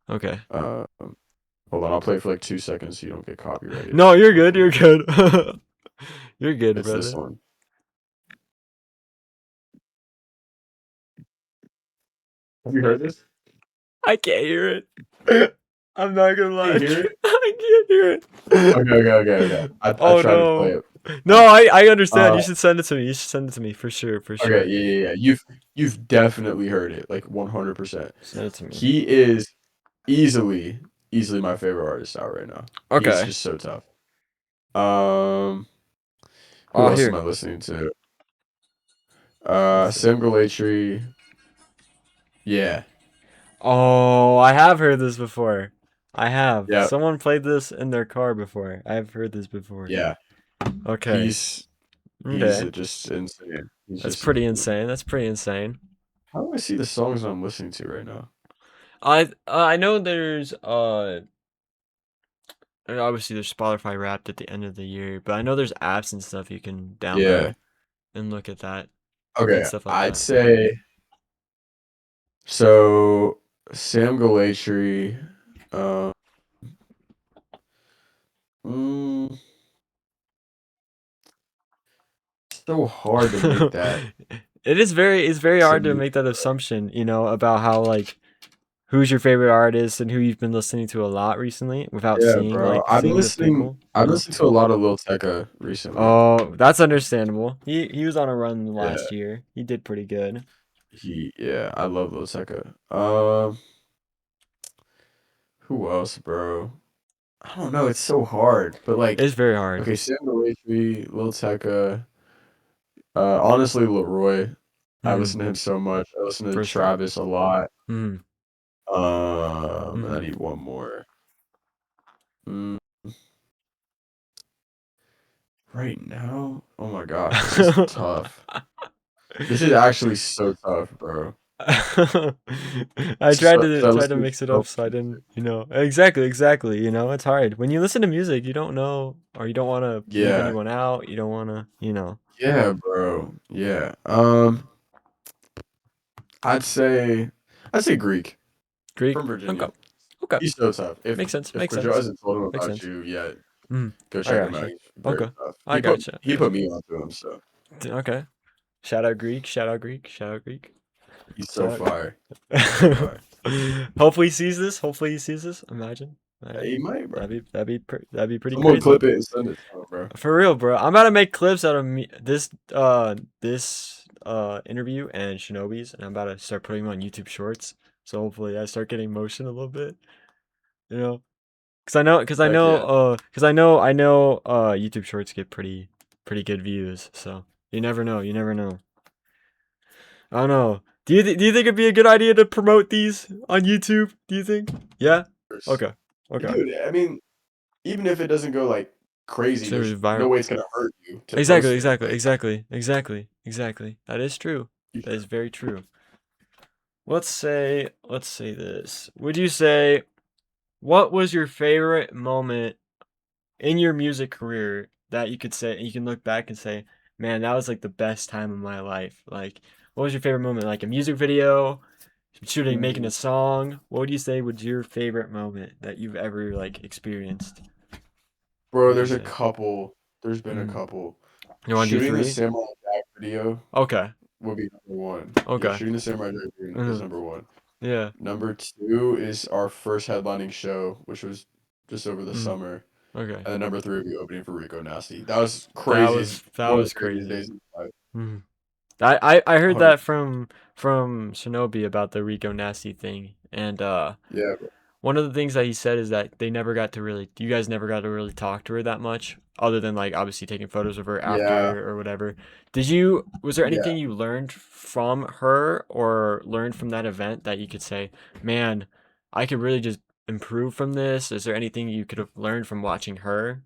Okay. Um, hold on. I'll play it for like 2 seconds so you don't get copyrighted. No, you're good. You're Hopefully, good. You're good, it's this brother. one. Have you heard this? I can't hear it. I'm not gonna Can lie. you hear it? I can't hear it. Okay. I Oh tried to play no. it. No, I understand. Uh, You should send it to me. You should send it to me for sure, for okay, sure. yeah. You've definitely heard it, like 100%. Send it to me. He is easily, easily my favorite artist out right now. He's Okay. just so tough. Um, who Oh, else am here. I listening to? Let's see. Sam Galatry. Yeah, Oh, I have heard this before. I have. yeah, Someone played this in their car before. I've heard this before. yeah. Okay. He's Okay. just insane. He's That's just pretty insane. insane. That's pretty insane. How do I see the songs I'm listening to right now? I know there's obviously there's Spotify Wrapped at the end of the year, but I know there's apps and stuff you can Yeah. download and look at that and Okay, stuff like I'd that. say so. Sam Galatry. Um, mm, so hard to make that. It's very hard to Absolute. make that assumption, about how like who's your favorite artist and who you've been listening to a lot recently without Yeah, bro. seeing the people, I've been listening to a lot of Lil Tecca recently. Oh, that's understandable. He was on a run Yeah, last year. He did pretty good. yeah, I love Lil Tecca. Who else, bro? I don't know. It's so hard, but like, It's very hard. okay, Sam Galatry, Lil Tecca. Honestly, Leroy. I Hmm. listen to him so much. I listen to For sure. Travis a lot. Hmm. And I Hmm. need one more. Mm, right now? Oh my gosh, this is tough. This is actually so tough, bro. I tried to So I try listen to to mix it so up so I much didn't, music. exactly, it's hard. When you listen to music, you don't know or you don't want to leave Yeah, anyone out. You don't want to. yeah, bro. Yeah. I'd say I'd say Greek Greek. from Okay. Virginia. Okay. He's so tough. Makes sense. If Makes Joe sense. hasn't told him Makes about sense. you yet, Mm. go I check him out. gotcha. He's very Okay. tough. I gotcha. He put Gotcha. me onto him, so Okay. Shout out Greek. Shout out Greek. Shout out Greek. he's so Shout fire. He's so out. fire. Hopefully he sees this. Hopefully he sees this. Imagine. He might, bro. That'd be pretty Someone crazy. clip it and send it to him, bro. For real, bro. I'm about to make clips out of this interview and Shinobi's, and I'm about to start putting them on YouTube Shorts. So hopefully I start getting motion a little bit, you know. Heck yeah. I know YouTube Shorts get pretty good views. So you never know, you never know. I don't know. Do you think it'd be a good idea to promote these on YouTube? Do you think? Yeah. Okay. Okay. Dude, I mean, even if it doesn't go like crazy, So there's no viral. way it's gonna hurt you to Exactly, post it. exactly, Like exactly, exactly, exactly. That is true. you That is should. very true. Let's say this. Would you say what was your favorite moment in your music career that you could say you can look back and say, "Man, that was like the best time of my life." Like, what was your favorite moment? Like a music video, making Mm, a song. What would you say was your favorite moment that you've ever like experienced? What bro, would you there's a say? couple. There's been a Mm. couple. You want to do Shooting the three? Samurai Jack video Okay. would be number one. Yeah, Okay. shooting the Samurai Jack video is Mhm. number one. Yeah. Number two is our first headlining show, which was just over the Mm. summer. Okay. And then number three would be opening for Rico Nasty. That was That craziest, was that one of the was craziest crazy. days of my life. Mhm. I heard 100. that from Shinobi about the Rico Nasty thing, and Yeah, bro. one of the things that he said is that you guys never got to really talk to her that much, other than like obviously taking photos of her Yeah, after or whatever. Was there yeah, anything you learned from her or learned from that event that you could say, man, I could really just improve from this? Is there anything you could have learned from watching her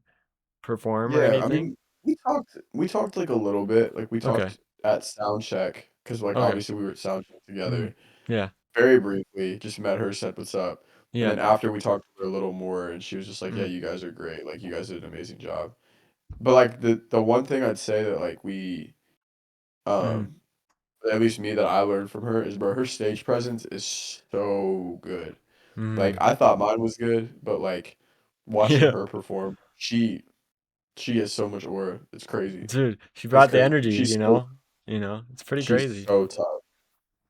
perform or yeah. I anything? mean, we talked like a little bit. Like we Okay. talked at sound check because like Okay. obviously we were at sound check Mm. together. Yeah. Very briefly, just met her, said what's up. And Yeah. then after we talked to her a little more and she was just like, "Yeah, Mm. you guys are great. Like you guys did an amazing job." But like the one thing I'd say that like we Mm. um at least me that I learned from her is bro, her stage presence is so good. Like Mm. I thought mine was good, but like watching Yeah. her perform, she has so much aura. It's crazy. Dude, she It's brought the crazy. energy, you know? It's pretty She's crazy. so tough.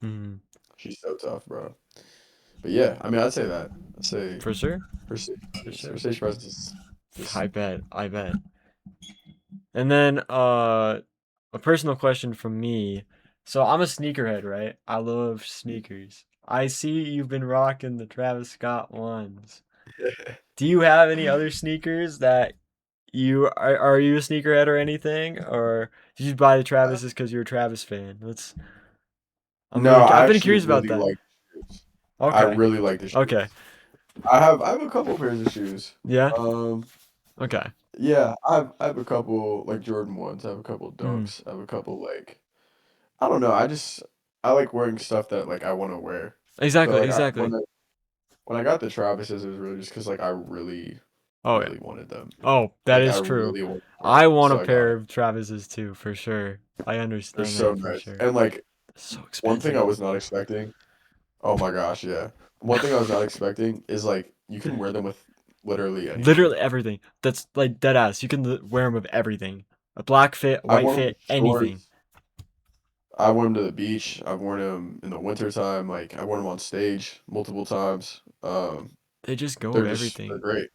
Mm. She's so tough, bro. But yeah, I mean, I'd say that. I'd say For sure. her For sure. stage presence is just I bet. I bet. And then a personal question from me. So I'm a sneakerhead, right? I love sneakers. I see you've been rocking the Travis Scott ones. Do you have any other sneakers that are you a sneakerhead or anything? Or did you buy the Travis's because you're a Travis fan? No, I I've been actually curious about really that. like the shoes. I Okay. really like the Okay. shoes. I have a couple pairs of shoes. Yeah. Um, Okay. yeah, I have a couple like Jordan ones. I have a couple Mm. Dunks. I have a couple like I don't know. I like wearing stuff that like I want to wear. But Exactly. like Exactly. when I got the Travises, it was really just because like I really Oh yeah. really wanted them. Oh, that Like I is true. really wanted to wear I them, want a so I got pair them. of Travis's too, for sure. I They're understand so that for nice. sure. And like So one thing I expensive. was not expecting. Oh my gosh, yeah. One thing I was not expecting is like you can wear them with literally anything. Literally everything. That's like dead ass. You can wear them with everything. A black fit, a I've white worn them fit, with anything. shorts. I've worn them to the beach. I've worn them in the winter time. Like I've worn them on stage multiple times. They just go with They're everything. great.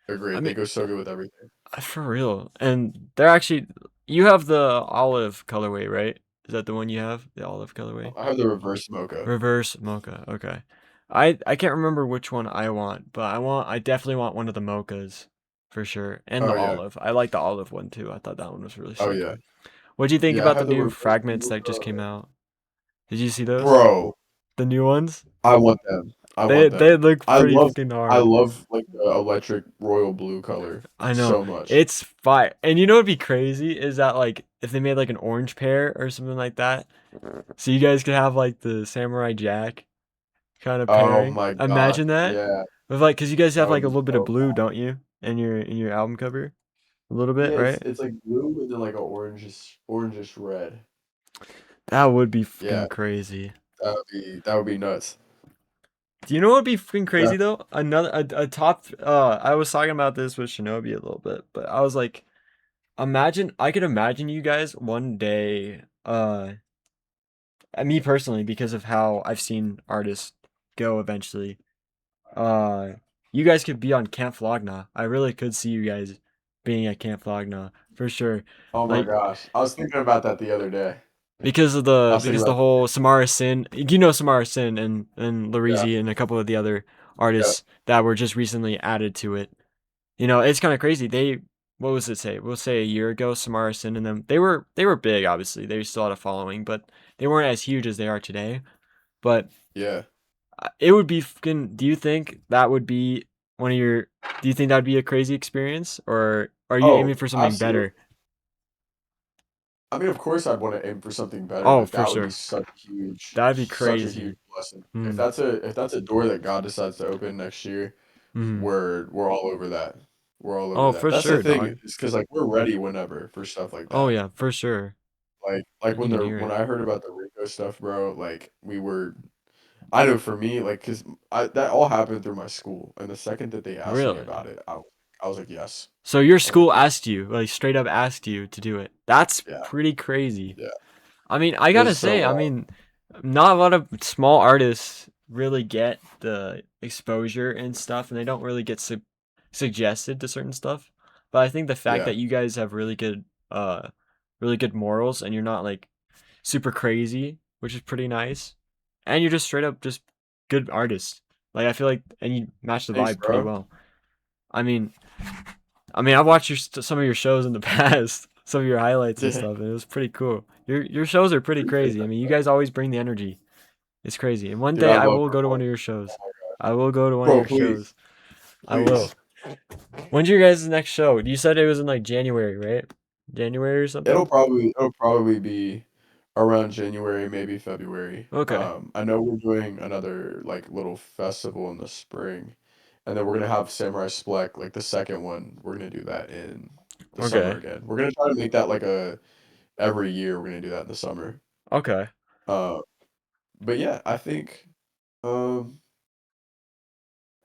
They're I great. They mean, go so good with everything. for real. And they're actually you have the olive colorway, right? Is that the one you have? The olive colorway? I have the reverse mocha. Reverse mocha. Okay. I can't remember which one I want, but I definitely want one of the mochas for sure. And the Oh yeah. olive. I like the olive one too. I thought that one was really Oh sick. yeah. What do you think Yeah, I about the have the new reverse fragments that just came mocha. out? Did you see those? Bro, The new ones? I want them. I They want they them. look pretty fucking I hard. love like the electric royal blue color I know. so much. It's fire. And you know what'd be crazy is that like if they made like an orange pear or something like that, so you guys could have like the Samurai Jack kind of Oh pairing. my gosh, Imagine that. yeah, With like, cause you guys have that like would a be little bit of so blue, cool. don't you, in your album cover? A little bit, Yeah, right? it's like blue and then like a orangish red. That would be Yeah, fucking crazy. that would be nuts. Do you know what would be fucking That, crazy though? Another a top. I was talking about this with Shinobi a little bit, but I was like, imagine I could imagine you guys one day. Me personally, because of how I've seen artists go eventually. Uh, you guys could be on Camp Flogna. I really could see you guys being at Camp Flogna for sure. oh my Like gosh, I was thinking about that the other day. I was thinking because the about whole Samara Sin, you know Samara Sin and yeah, Larizi and a couple of the other yeah, artists that were just recently added to it. You know, it's kind of crazy. They what was it say? We'll say a year ago, Samara Sin and them. They were big, obviously. They still had a following, but they weren't as huge as they are today. But yeah. it would be fucking. Do you think that would be one of your? Do you think that'd be a crazy experience, or are you aiming Oh, for something absolutely. better? I mean, of course, I'd want to aim for something better, Oh, but for that would be sure. That'd be such a huge crazy. blessing. If Mm. that's a door that God decides to open next year, Mm. we're all over that. We're all over Oh, that. for That's the sure, thing, dog. is because like we're ready whenever for stuff like Oh that. yeah, for sure. Like You can hear when it. I heard about the Rico stuff, bro, like I know for me, like, cause that all happened through my school, and the second that they asked me Really? about it, I was like, yes. So your I was like, school yeah, asked you, like straight up asked you to do it. That's yeah, pretty crazy. yeah. I mean, I It gotta was so say, I wild. mean, not a lot of small artists really get the exposure and stuff, and they don't really get suggested to certain stuff. But I think the fact Yeah. that you guys have really good morals, and you're not like super crazy, which is pretty nice, and you're just straight up just good artists. Like I feel like, and you match the Thanks, vibe pretty bro. well. I mean, I've watched some of your shows in the past, some of your highlights and Yeah. stuff, and it was pretty cool. Your shows are pretty Appreciate crazy. I that, mean, you bro. guys always bring the energy. It's crazy. And one Dude, day I I love will go to one performing. of your Oh shows. my god. I will go to one of Bro, your please. shows. I will. Please. When's your guys' next show? You said it was in like January, right? January or something? It'll probably be around January, maybe February. Okay. I know we're doing another like little festival in the spring, and then we're gonna have Samurai Splek, like the second one. We're gonna do that in the summer Okay. again. We're gonna try to make that like a every year. We're gonna do that in the summer. Okay. Uh, but yeah, um,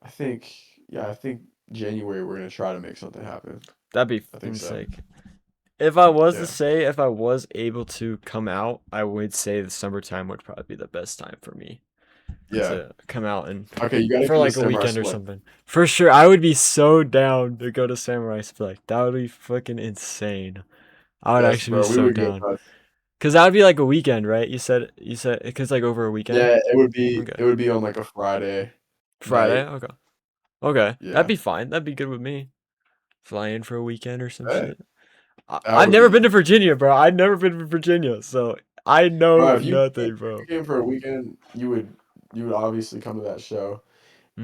I think I think January we're gonna try to make something happen. That'd be I think fucking so. sick. If I was to Yeah. say, if I was able to come out, I would say the summertime would probably be the best time for me Yeah. to come out and Okay, you gotta for come to like a Samurai weekend or Split. something. For sure, I would be so down to go to Samurai Split. That would be fucking insane. I would Yes, actually be bro. We so would go down. nuts. Cause that would be like a weekend, right? You said cause like over a weekend. Yeah, it Okay. would be on like a Friday Friday. night. Okay. Okay. That'd Yeah. be fine. That'd be good with me. Fly in for a weekend or some Hey, shit. that I've would never been be to Virginia, bro. I've never been to Virginia, so I know bro, nothing, if bro. you came for a weekend, you would obviously come to that show,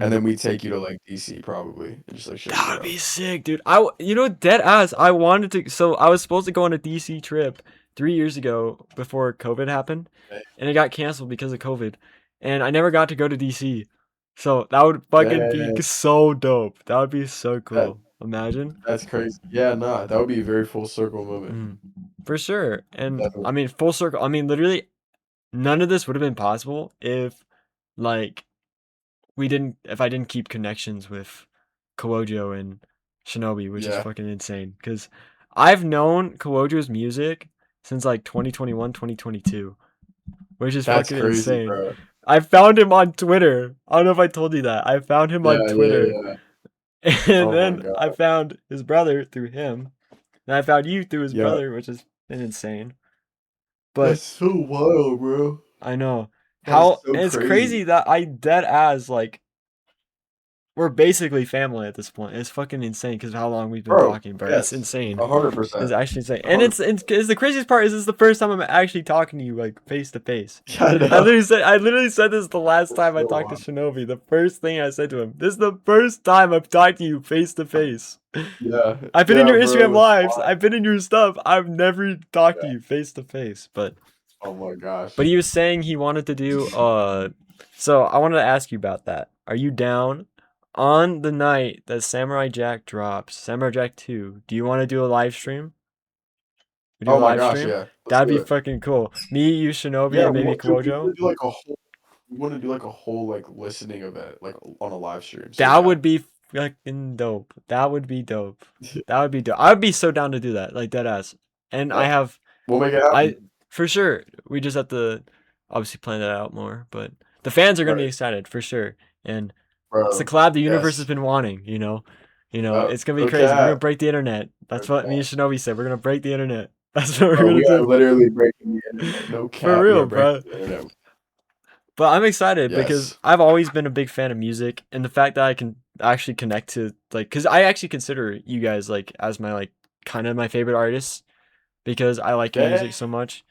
and Mm. then we'd take you to like DC probably and just like show you That would around. be sick, dude. You know, dead ass. I wanted to. So I was supposed to go on a DC trip 3 years ago before COVID happened, Dang, and it got canceled because of COVID, and I never got to go to DC. So that would fucking be dang, so dope. That would be so that cool. Imagine. that's crazy. Yeah, nah, that would be a very full circle moment. Mm. For sure. And Definitely. I mean, full circle. I mean, literally, none of this would have been possible if, like, if I didn't keep connections with Kawojo and Shinobi, which is Yeah, fucking insane. Because I've known Kawojo's music since like 2021, 2022, which is that's fucking crazy, insane. bro. I found him on Twitter. I don't know if I told you that. I found him Yeah, on yeah, Twitter. yeah. And Oh my then I god, found his brother through him. And I found you through his yeah, brother, which has been insane. But that's so wild, bro. I know That's how, so and it's crazy. crazy that I dead as like we're basically family at this point. It's fucking insane because of how long we've been Bro, talking, bro. It's yes, insane. It's 100%, actually insane, a and hundred. it's the craziest part is this is the first time I'm actually talking to you like face to face. I know. I literally said this the last It's time I so talked to wild. Shinobi. The first thing I said to him. This is the first time I've talked to you face to face. Yeah, I've been in yeah, your Instagram bro. It's lives. wild. I've been in your stuff. I've never talked to Yeah. you face to face. Oh my gosh. But he was saying he wanted to do so I wanted to ask you about that. Are you down on the night that Samurai Jack drops, Samurai Jack 2? Do you want to do a live stream? We do Oh a my live gosh. stream? Yeah. Let's That'd do be it. fucking cool. Me, you, Shinobi, Yeah. and maybe Dude, we Kuojo. want to do like a whole. We want to do like a whole like listening event, like on a live stream. So That yeah. would be fucking dope. That would be dope. That would be dope. I would be so down to do that, like dead ass. And Yeah. We'll make it I happen. for sure. We just have to obviously plan that out more. But the fans are gonna be Right, excited for sure. And it's the bro. collab the universe has Yes. been wanting. It's gonna be No crazy. We're gonna cap. break the internet. No That's what me and cap. Shinobi said. We're gonna break the internet. That's what we're Bro, gonna we are do. literally breaking the internet. No For cap. We real, are breaking bro. the internet. But I'm excited because Yes. I've always been a big fan of music, and the fact that I can actually connect to like, cause I actually consider you guys like as my like kind of my favorite artists because I like your Yeah. music so much.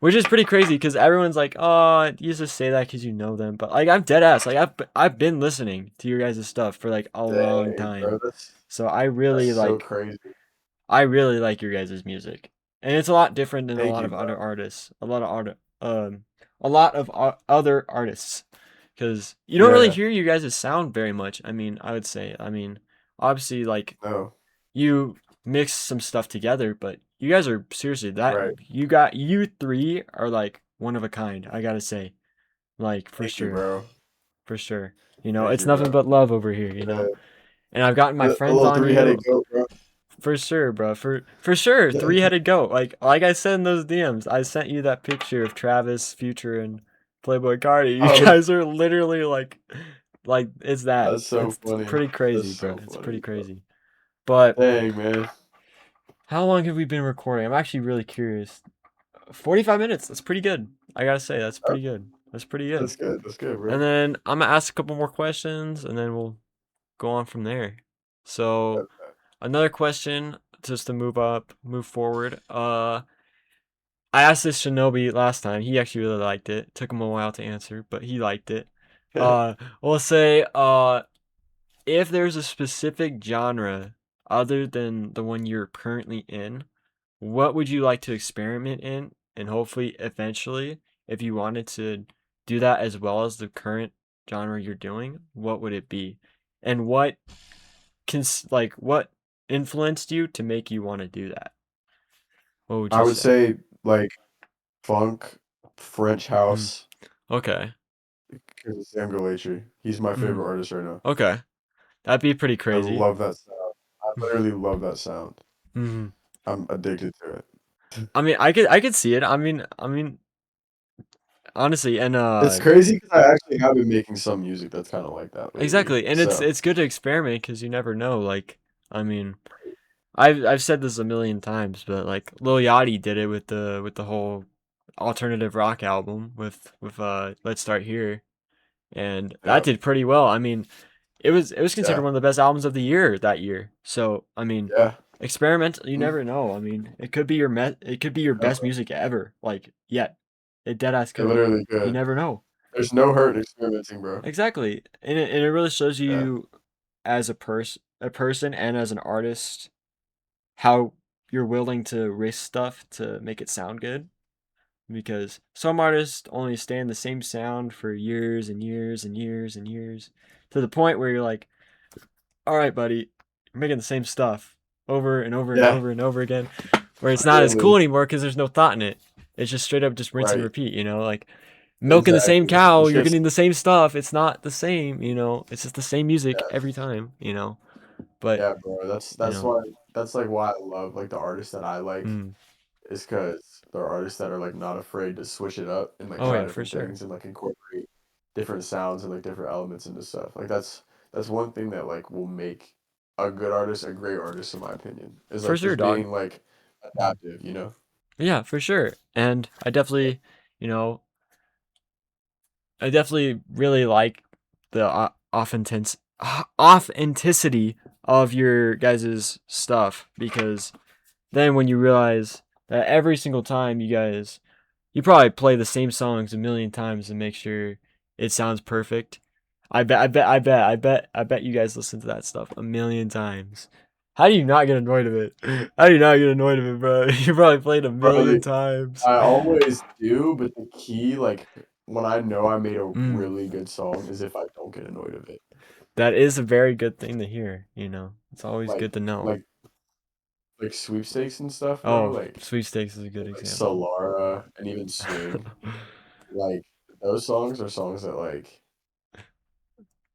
Which is pretty crazy because everyone's like, "Oh, you just say that because you know them." But like, I'm dead ass. Like, I've been listening to your guys' stuff for like a long Dang, time, bro. so That's so crazy. I really like your guys' music, and it's a lot different than a Thank lot you, of other bro. artists. A lot of other artists, because you don't really Yeah. hear you guys' sound very much. I mean, I would say, I mean, obviously, like No. you mix some stuff together, but you guys are seriously that Right. you three are like one of a kind. I gotta say, like Thank you, bro. for sure. Thank It's you, nothing bro. but love over here. And I've gotten my A friends little on three-headed you. goat, bro. For sure, bro. For sure, three-headed goat. Like I said in those DMs, I sent you that picture of Travis, Future, and Playboy Cardi. You Oh, guys are literally like it's that. that's so It's funny. pretty That's crazy, bro. so It's pretty funny, bro. crazy. But Dang, man. how long have we been recording? I'm actually really curious. 45 minutes. That's pretty good. I gotta say, that's Oh, pretty good. That's pretty good. that's good. That's good, And bro. then I'm gonna ask a couple more questions, and then we'll go on from there. So another question, just to move forward. I asked this Shinobi last time. He actually really liked it. Took him a while to answer, but he liked it. We'll say, if there's a specific genre other than the one you're currently in, what would you like to experiment in? And hopefully, eventually, if you wanted to do that as well as the current genre you're doing, what would it be? And what influenced you to make you want to do that? What would I you would say? say like funk, French Mm. house, Okay. because of Sam Galatry. He's my Mm. favorite artist right now. Okay. That'd be pretty I crazy. love that sound. I literally love that sound. Mm-hmm. I'm addicted to it. I mean, I could see it. I mean, honestly, and It's crazy because I actually have been making some music that's kind of like that lately. exactly, and So, it's good to experiment because you never know. Like, I mean, I've said this a million times, but like Lil Yachty did it with the whole alternative rock album with Let's Start Here, and that yeah, did pretty well. I mean, it was considered yeah, one of the best albums of the year that year. So I mean, yeah. experiment. You Mhm. never know. I mean, it could be your No, best music ever. Like yet, it dead ass it could. literally You could. never know. There's no hurt in experimenting, bro. Exactly, and it really shows Yeah, you as a person and as an artist how you're willing to risk stuff to make it sound good. Because some artists only stay in the same sound for years and years and years and years to the point where you're like, all right, buddy, you're making the same stuff over and over and yeah, over and over again, where it's not as cool literally. anymore because there's no thought in it. It's just straight up just rinse and Right. repeat, like milking the same Exactly. cow, Which you're gets getting the same stuff. It's not the same, it's just the same music yeah, every time. But, yeah, bro. you That's know, why I love like the artists that I like mm, is because they're artists that are like not afraid to switch it up and like oh try yeah, for different sure. things and like incorporate different sounds and like different elements into stuff. Like that's one thing that like will make a good artist a great artist in my opinion. Is For like sure, just dog. being like adaptive, you know? Yeah, for sure. And you know, I definitely really like the authenticity of your guys' stuff, because then when you realize that every single time you probably play the same songs a million times and make sure it sounds perfect. I bet you guys listen to that stuff a million times. How do you not get annoyed of it? How do you not get annoyed of it, bro? You probably played a Bro, million times. I always do, but the key, like, when I know I made a Mm, really good song is if I don't get annoyed of it. that is a very good thing to hear, you know. It's always Like good to know. like like sweepstakes and stuff, bro. Oh, Like Sweepstakes is a good example. Solara and even Swing. Like those songs are songs that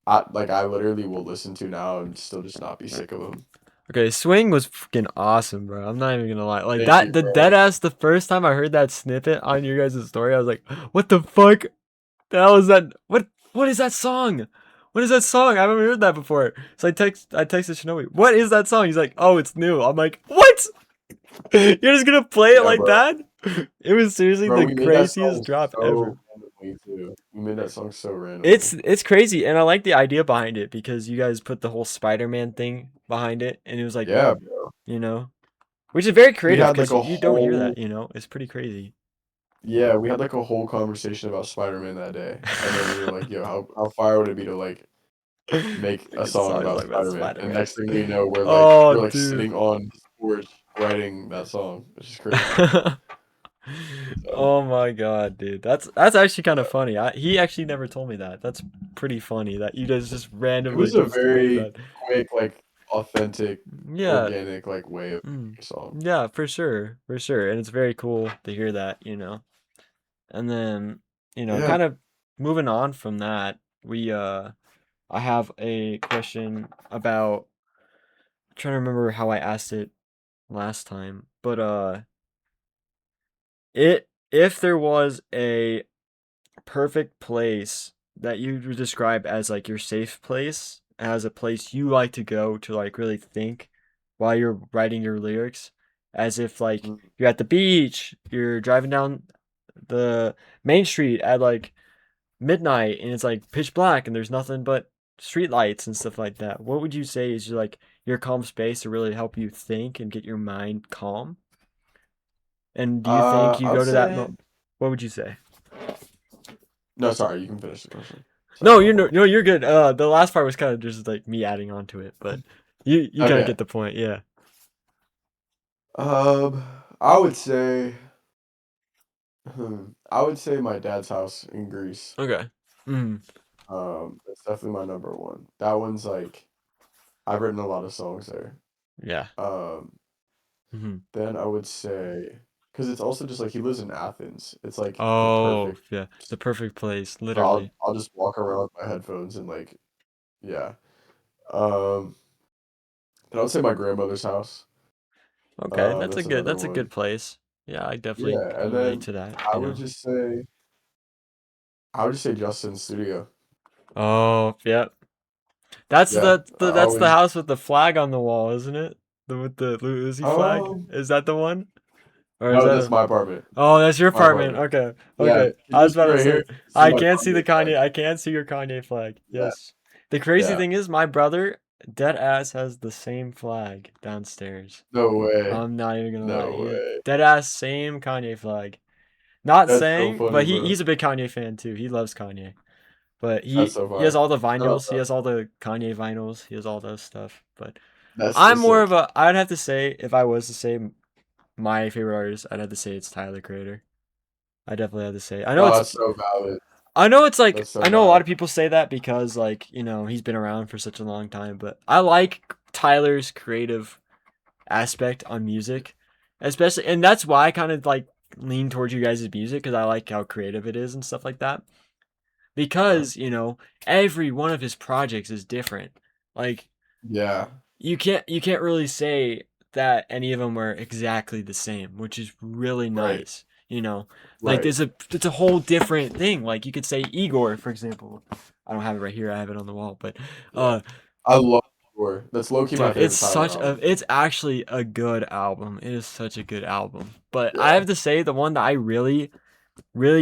I literally will listen to now and still just not be sick of them. Okay, Swing was freaking awesome, bro. I'm not even gonna lie. Like Thank that, you, the dead bro. ass. The first time I heard that snippet on your guys' story, I was like, "What the fuck? The hell is that? What is that song? What is that song? I haven't heard that before." So I texted Shinobi, "What is that song?" He's like, "Oh, it's new." I'm like, "What? You're just gonna play it Yeah, like bro. that?" It was seriously Bro, the we made that craziest song drop so ever. randomly too. We made that song so It's randomly. it's crazy, and I like the idea behind it because you guys put the whole Spider-Man thing behind it, and it was like, Yeah, bro. you know, which is very We creative had because like a you don't hear whole that, you know? It's pretty crazy. yeah, we had like a whole conversation about Spider-Man that day. And then we were like, yo, how fire would it be to like make a Make a song song about like about Spider-Man? And Spider-Man. next thing we know, Oh, we're like dude. sitting on his porch writing that song, which is crazy. So Oh my god, dude. That's actually kind of funny. He actually never told me that. That's pretty funny that you guys just it randomly was a just made very that. quick, like authentic, Yeah. organic like way of Mm. making a song. Yeah, for sure. For sure. And it's very cool to hear that, you know. And then, Yeah. kind of moving on from that, we I have a question about, I'm trying to remember how I asked it last time, but if there was a perfect place that you would describe as like your safe place, as a place you like to go to like really think while you're writing your lyrics, as if like Mm. you're at the beach, you're driving down the main street at like midnight and it's like pitch black and there's nothing but street lights and stuff like that. What would you say is your calm space to really help you think and get your mind calm? And do you think you I would go to that say what would you say? no, sorry, you can finish the question. Sorry, No, my fault. you're good. The last part was kind of just like me adding on to it, but you kind of Okay. get the point. Yeah. Um, I would say I would say my dad's house in Greece. Okay. Mm. That's definitely my number one. That one's like I've written a lot of songs there. Yeah. Um, Hmm. then I would say because it's also just like he lives in Athens. It's like the Oh, perfect. yeah. The perfect place, So literally. I'll just walk around with my headphones and like yeah. Um, then I would say my grandmother's house. Okay, That's another that's a good one. place. Yeah, I definitely Yeah, can and relate then to that, I you would know. just say I would just say Justin's studio. Oh, yeah. Yeah, I That's the always house with the flag on the wall, isn't it? The with the Uzi flag? um Is that the one? Or is no, that that's a my apartment. Oh, that's your My apartment. apartment. Okay. Yeah, Okay. can I you was see about to right here? say See I my can't see the Kanye flag. Kanye. I can't see your Kanye flag. Yeah, Yes. The crazy yeah. thing is my brother dead ass has the same flag downstairs. No way. I'm not even gonna lie. No He way. dead ass same Kanye flag. Not That's so saying, funny, but bro. he's a big Kanye fan too. He loves Kanye. But That's so he has fire. all the Shout out vinyls. to He him. has all the Kanye vinyls. He has all those stuff. But That's so I'm more of sick. a. I'd have to say if I was to say my favorite artist, I'd have to say it's Tyler Creator. I definitely have to say. No, that's so valid. I know it's like That's so I know a lot valid. of people say that because like he's been around for such a long time. But I like Tyler's creative aspect on music, especially, and that's why I kind of like lean towards you guys' music because I like how creative it is and stuff like that. Uh, Because every one of his projects is different. Like yeah, you can't really say that any of them are exactly the same, which is really right, nice. You know, like right. it's a whole different thing. Like you could say Igor, for example. I don't have it right here. I have it on the wall, but Yeah. uh, I love Igor. That's low key my dude, favorite Tyler album. it's actually a good album. It is such a good album. But I Yeah. have to say the one that I really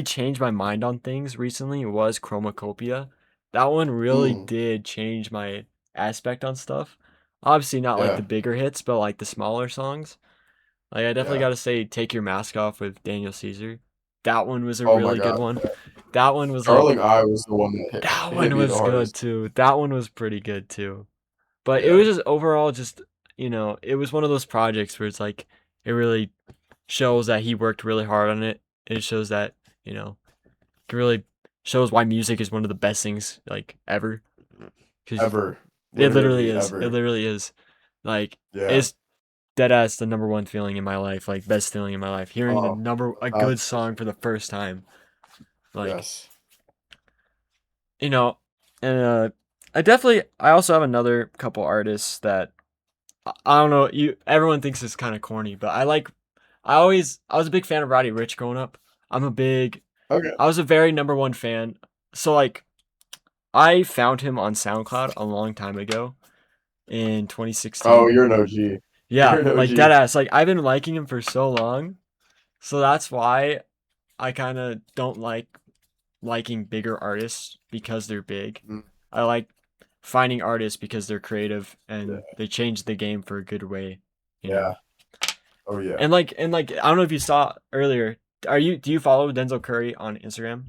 changed my mind on things recently was Chromacopia. That one really Mm. did change my aspect on stuff. Obviously not like the Yeah. bigger hits, but like the smaller songs. Like I definitely Yeah. got to say "Take Your Mask Off" with Daniel Caesar. That one was a Oh my really good God. one. That one was like Darling I was the one that that hit one me the was good hardest. too. That one was pretty good too. But it was Yeah. just overall just it was one of those projects where it's like it really shows that he worked really hard on it. It shows that, it really shows why music is one of the best things like ever. Because Ever. it literally Literally is. It ever. literally is. Like Yeah. it's dead ass the number one feeling in my life, like best feeling in my life. Hearing Oh, a a good thousand song percent. for the first time. Like, Yes. you know, and I also have another couple artists that I don't know, everyone thinks it's kind of corny, but I was a big fan of Roddy Ricch growing up. I'm a big Okay. I was a very number one fan. So like I found him on SoundCloud a long time ago in Oh, 2016. you're an OG. Yeah, You're an like OG. deadass. Like I've been liking him for so long, so that's why I kind of don't like liking bigger artists because they're big. Mm, I like finding artists because they're creative and yeah. they change the game for a good way, you know. Yeah. Oh yeah. And like I don't know if you saw earlier. Do you follow Denzel Curry on Instagram?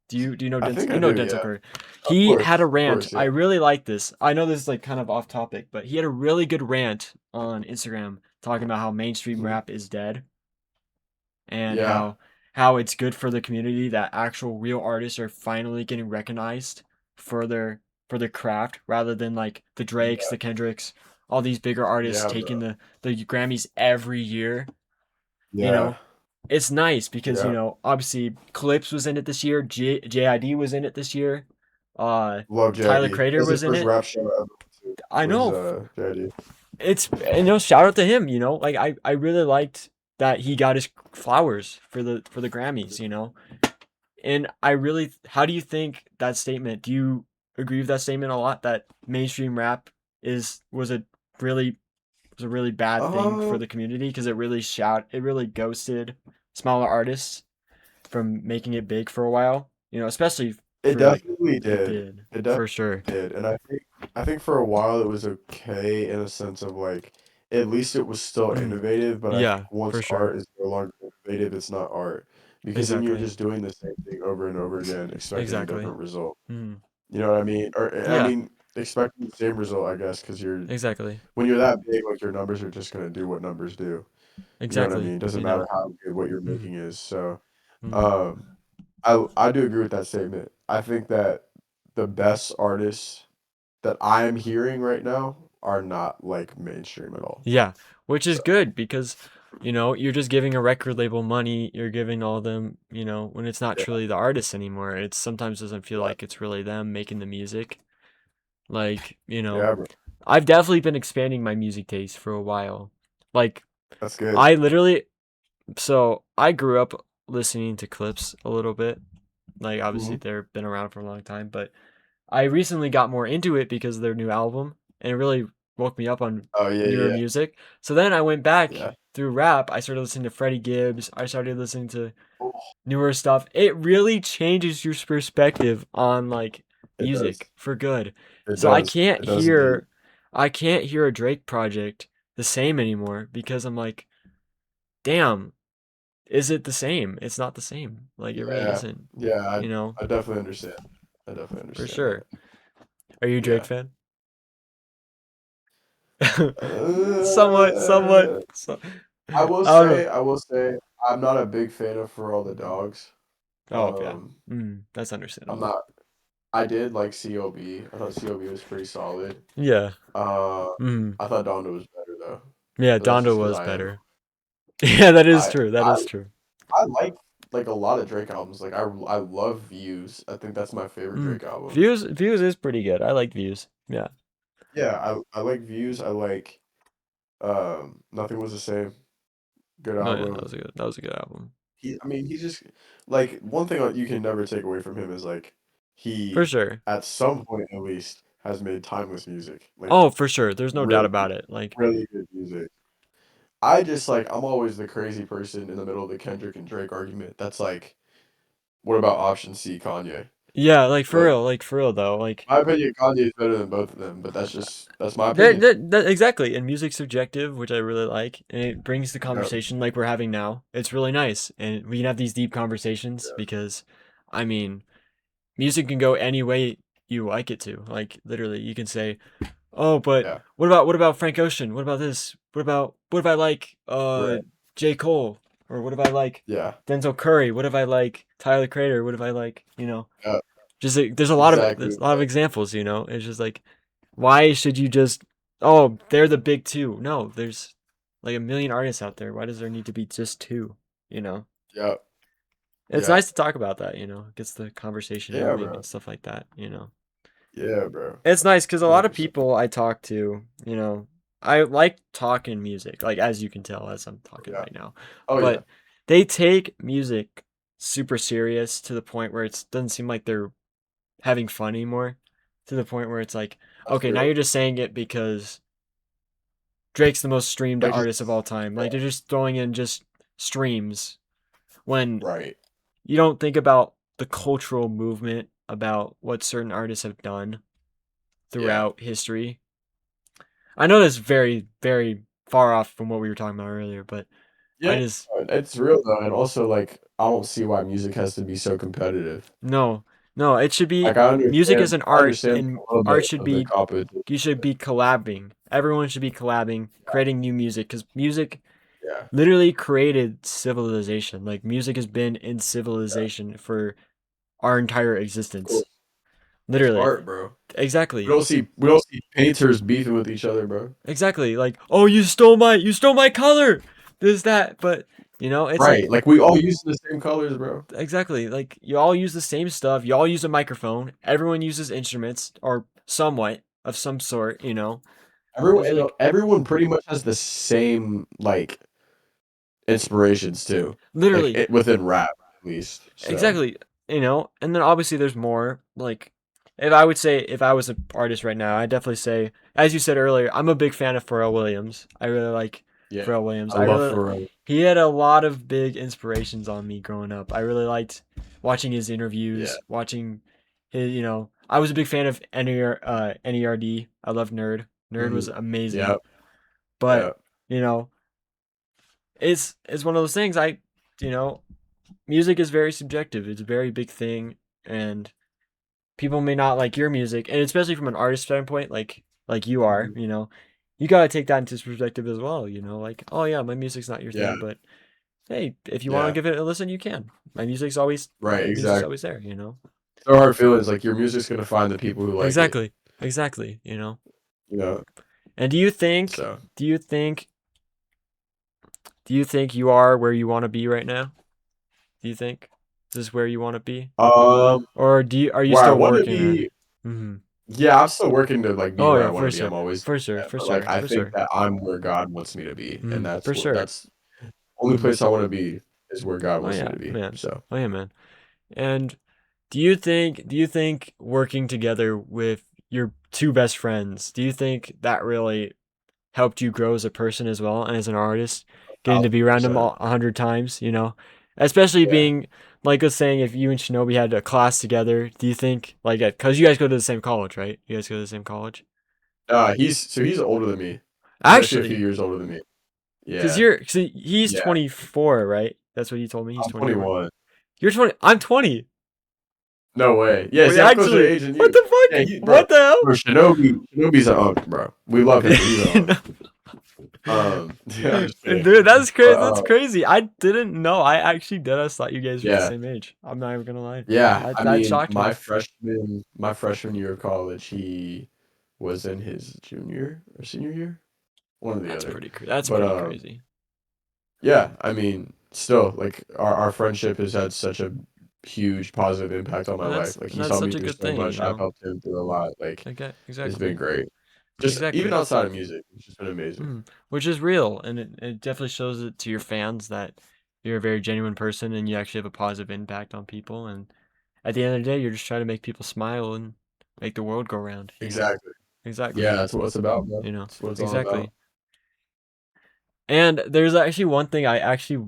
Do you know I Denzel? think You I know do, Denzel yeah. Curry. Of He had a course. Of rant. course, I yeah. really like this. I know this is like kind of off topic, but he had a really good rant on Instagram talking about how mainstream Mhm. rap is dead and Yeah. how it's good for the community that actual real artists are finally getting recognized for their craft rather than like the Drakes, Yeah. the Kendricks, all these bigger artists Yeah, taking bro. the Grammys every year. You Yeah. know, it's nice because Yeah. obviously Clips was in it this year, JID was in it this year, uh, Love Tyler JID. Crater That's the was in first it. rap show I ever went to I was know JID. it's shout out to him. Like I really liked that he got his flowers for the Grammys. And I really, how do you think that statement? Do you agree with that statement a lot that mainstream rap is really was a really bad thing for Um, the community because it really ghosted smaller artists from making it big for a while. Especially it for like definitely it did. did It for definitely sure. did. And I think for a while it was okay in a sense of like at least it was still Mm, innovative, but I think yeah, for once sure. art is no longer innovative, it's not art. Because then you're Exactly. just doing the same thing over and over again, expecting a Exactly. different result. Mm, You know what I mean? Or I yeah. mean, expecting the same result, I guess, because Exactly. when you're that big, like your numbers are just gonna do what numbers do. You know what I Exactly. mean? It doesn't matter how good what you're Mm, making is. So, mm, um, I do agree with that statement. I think that the best artists that I'm hearing right now are not like mainstream at all. yeah, which is So good because you're just giving a record label money. You're giving all them, when it's not yeah, truly the artist anymore. It sometimes doesn't feel yeah, like it's really them making the music. Like, yeah, bro. I've definitely been expanding my music taste for a while. Like, That's good. I literally, so I grew up listening to Clips a little bit. Like, obviously, Hmm. they've been around for a long time, but I recently got more into it because of their new album, and it really woke me up on Oh yeah, newer yeah, music. So then I went back yeah. through rap. I started listening to Freddie Gibbs. I started listening to Oh, newer stuff. It really changes your perspective on like it music does. for good. It So I does. can't It does indeed. hear I can't hear a Drake project the same anymore because I'm like, damn, is it the same? It's not the same. Like it really Yeah, isn't, yeah. you know, I definitely understand. I definitely for understand sure. that. Are you a Drake Yeah. fan? Somewhat. Uh, So, I don't know. I will say, I'm not a big fan of For All the Dogs. Oh, yeah. Um, That's I'm understandable. not. I did like COB. I thought COB was pretty solid. Yeah. Uh, Mm. I thought Donda was better though, Yeah, but that's Donda just because was I am. better. Yeah, that is I true. That I is true. I like a lot of Drake albums. Like I love Views. I think that's my favorite Mm. Drake album. Views is pretty good. I like Views. Yeah. Yeah, I like Views. I like Nothing Was the Same. Good No, yeah, album. that was a good album. I mean, he's just like one thing you can never take away from him is like For he sure. at some point at least has made timeless music. Like Oh, for sure. There's no doubt really about it. Like, really good music. I just like I'm always the crazy person in the middle of the Kendrick and Drake argument. That's like, what about option C, Kanye? Yeah, But like for real though. Like my opinion, Kanye is better than both of them. But that's my that, opinion. exactly. And music's subjective, which I really like, and it brings the Yep. conversation like we're having now. It's really nice, and we can have these deep conversations Yeah. because, I mean, music can go any way you like it to. Like literally, you can say, "Oh, but Yeah. what about Frank Ocean? What about this? What if I like Right. J. Cole? Or what if I like Yeah. Denzel Curry? What if I like Tyler Creator? What if I like, you know, Yeah. just like, Exactly. there's a lot of examples, you know. It's just like why should you just oh, they're the big two? No, there's like a million artists out there. Why does there need to be just two, you know? Yep. It's Yep. nice to talk about that, you know. It gets the conversation Yeah, moving bro. and stuff like that, you know. Yeah, bro. It's nice because a lot of 100%. people I talk to, you know, I like talking music, like as you can tell as I'm talking Yeah. right now. Oh yeah. But they take music super serious to the point where it doesn't seem like they're having fun anymore. To the point where it's like, That's okay, now real. you're just saying it because Drake's the most streamed Like artist of just all time. Like they're just throwing in just streams when right. you don't think about the cultural movement about what certain artists have done Yeah. throughout history. I know that's very, very far off from what we were talking about earlier, but I Yeah. just It's real though, and also like I don't see why music has to be so competitive. no, no. It should be Like I music understand, is an I art, understand and a little bit art should of the be competition. you should be collabing. Everyone should be collabing, creating new music because music Yeah. literally created civilization. Like music has been in Yeah. civilization for our entire Of existence. course. It's Literally, art, bro. exactly, We don't see painters beefing with each other, bro. exactly. Like, oh, you stole my color. This that, but you know, it's Right. like Like we all use the same colors, bro. exactly. Like you all use the same stuff. You all use a microphone. Everyone uses instruments or somewhat of some sort. You know, Everyone it's like everyone pretty much has the same like inspirations too. Like literally within rap at least. So, exactly. You know, and then obviously there's more. Like, if I would say if I was an artist right now, I'd definitely say, as you said earlier, I'm a big fan of Pharrell Williams. I really like yeah. Pharrell Williams. I love Pharrell. He had a lot of big inspirations on me growing up. I really liked watching his Yeah. interviews, watching his, you know, I was a big fan of NERD. I love Nerd. Nerd was Mhm. amazing. Yep. But, Yep. you know, it's one of those things you know, music is very subjective. It's a very big thing, and people may not like your music, and especially from an artist standpoint, like you are, Mhm. you know, you gotta take that into perspective as well. You know, like oh yeah, my music's not your Yeah. thing, but hey, if you want to Yeah. give it a listen, you can. Right, My music's exactly. always there. You know. So hard feelings like your music's gonna find the people who like it. Exactly. Exactly. You know. You know. And So do you think, you are where you want to be right now? Do you think this is where you want to be, um or are you where I still wanna working on it? be, Mm-hmm. yeah, I'm still working to like be Oh where I yeah, wanna for be. I'm sure, always doing for sure, that. for But like sure, I for think sure. that I'm where God wants me to be. And Mm-hmm. For sure. that's only Mm-hmm. place I wanna be is where God Oh wants me yeah, to be. man. So Oh yeah, man. And do you think working together with your two best friends, do you think that really helped you grow as a person as well and as an artist, getting to be around them 1000%. 100 times, you know? Especially Yeah. being like us saying if you and Shinobi had a class together, do you think like because you guys go to the same college, right? You guys go to the same college? He's older than me. He's actually a few Actually, years older than me. because Yeah. he's Yeah. 24, right? That's what he told me. He's I'm 24. 21. You're 20. I'm 20. No way. Yeah, Wait, see, I'm closer to actually, age than what you. the Yeah, fuck? What the hell? bro, Shinobi's an unk, bro. We love him, but he's an unk. Yeah, I'm just kidding. Dude, that's crazy. But That's crazy. I didn't know. I actually did. I thought you guys were the yeah, same age. I'm not even gonna lie. yeah. I That mean, shocked me. my freshman year of college, he was in his junior or senior year, one or the other. That's But pretty crazy. yeah, I mean, still, like our friendship has had such a huge positive impact on my life. Like And he that's taught me such a through good so thing, you much. I've know. helped him through a lot. Like Okay, it's been exactly, great. Just even exactly. outside of music, it's just been amazing. Which is real, and it definitely shows it to your fans that you're a very genuine person and you actually have a positive impact on people. And at the end of the day, you're just trying to make people smile and make the world go round. You know. Exactly. Exactly. Yeah, that's what it's about, bro. You know. That's what it's all about. Exactly. And there's actually one thing I actually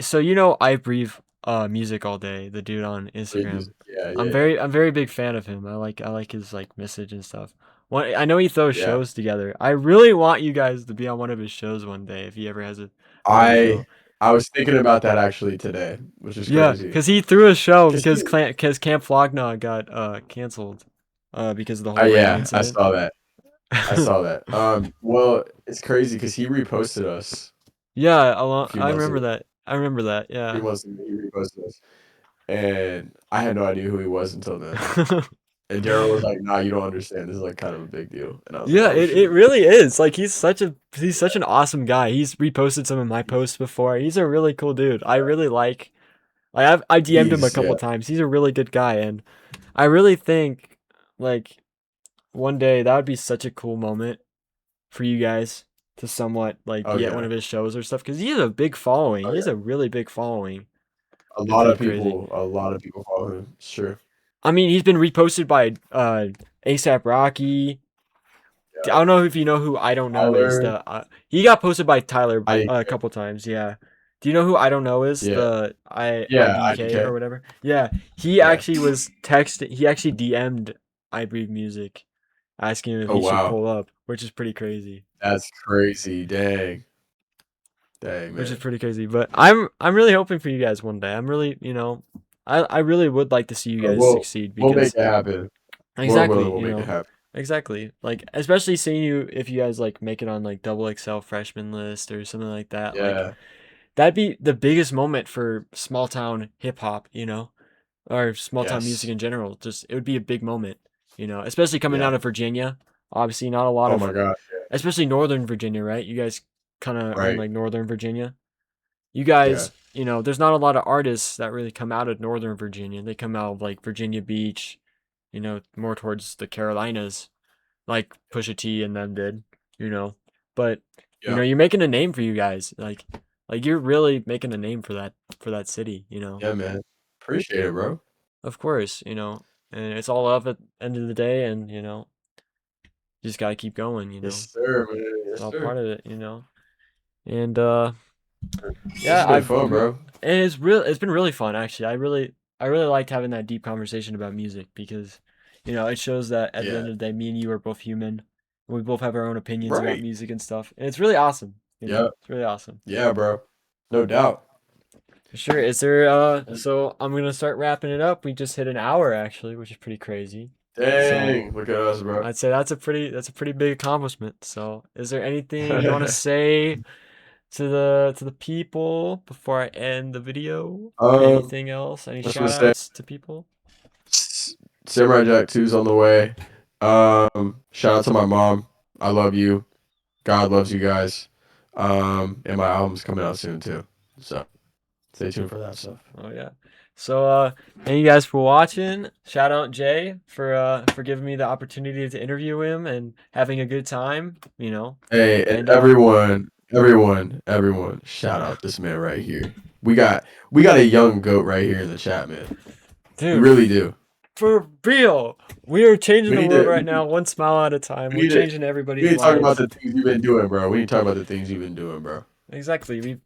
so you know I breathe music all day. The dude on Play Instagram. music. Yeah, yeah, I'm very big fan of him. I like his like message and stuff. I know he throws yeah. shows together. I really want you guys to be on one of his shows one day if he ever has a I show. I was thinking about that actually today, which is Yeah, crazy. cause he threw a show Cause he, because Camp Flogna got canceled because of the oh whole rain yeah, I incident. saw that. I saw that. Well, it's crazy because he reposted us Yeah, a few I months ago. remember that. I remember that. A few Yeah. months ago, he reposted us, and I had no idea who he was until then. And Daryl was like, "Nah, you don't understand. This is like kind of a big deal." And I was like, Yeah, "Oh it shoot." really is. Like he's such an awesome guy. He's reposted some of my posts before. He's a really cool dude. I really like I DM'd him a He's couple yeah. times. He's a really good guy and I really think like one day that would be such a cool moment for you guys to somewhat like Oh be at one yeah. of his shows or stuff cuz he has a big following. Oh He has yeah. a really big following. A It's lot pretty of crazy. people, a lot of people follow him. Sure. I mean, he's been reposted by ASAP Rocky. I Yeah. don't know if you know who I don't know is. Tyler, The he got posted by Tyler I a couple times. Yeah. Do you know who I don't know is? yeah. The Yeah, IBK or IDK. whatever. Yeah. He Yeah. actually was texting. He actually DM'd I Breathe Music, asking him if Oh he should wow. pull up, which is pretty crazy. That's crazy. Dang. Dang, Which is man. pretty crazy. But I'm really hoping for you guys one day. I'm really I really would like to see you But guys succeed we'll make because it happen. Lord willing, exactly, we'll make it happen. exactly. Like especially seeing you if you guys like make it on like double XL freshman list or something like that. Like Yeah. that'd be the biggest moment for small town hip hop, or small town music Yes. in general. Just it would be a big moment, especially coming Yeah. out of Virginia. Obviously, not a lot Oh of, my gosh. especially Northern Virginia, right? You guys kind of are in Right. like Northern Virginia. You Yeah. guys, there's not a lot of artists that really come out of Northern Virginia. They come out of like Virginia Beach, more towards the Carolinas, like Pusha T and them did, you know. But Yeah. you're making a name for you guys. Like you're really making a name for that city, Yeah, man. Appreciate it, bro. Of course, and it's all up at the end of the day, and you just gotta keep going, Yes, sir, man. It's Yes, all sir. part of it, And This yeah, has been fun, bro. and it's been really fun actually. I really liked having that deep conversation about music because it shows that at the Yeah. end of the day me and you are both human. We both have our own opinions about Right. music and stuff. And it's really awesome, Yeah. It's really awesome. Yeah, bro. No doubt. For sure. Is there so I'm going to start wrapping it up. We just hit an hour actually, which is pretty crazy. So, Dang. Look at us, bro. I'd say that's a pretty big accomplishment. So, is there anything you want to say to the people before I end the video? um, Anything else? Any I just want shout to say, outs to people? Samurai Jack 2's on the way. Shout out to my mom. I love you. God loves you guys. And my album's coming out soon too. So stay tuned for that stuff. Oh yeah. So thank you guys for watching. Shout out Jay for giving me the opportunity to interview him and having a good time. Hey, and And everyone, shout out this man right here. We got a young goat right here in the chat, man. We dude, really do. for real, we are changing We the need world to right now, one smile at a time. we We're need to changing we everybody's need to talk about lives. the things you've been doing, bro. We need to talk about the things you've been doing, bro. Exactly.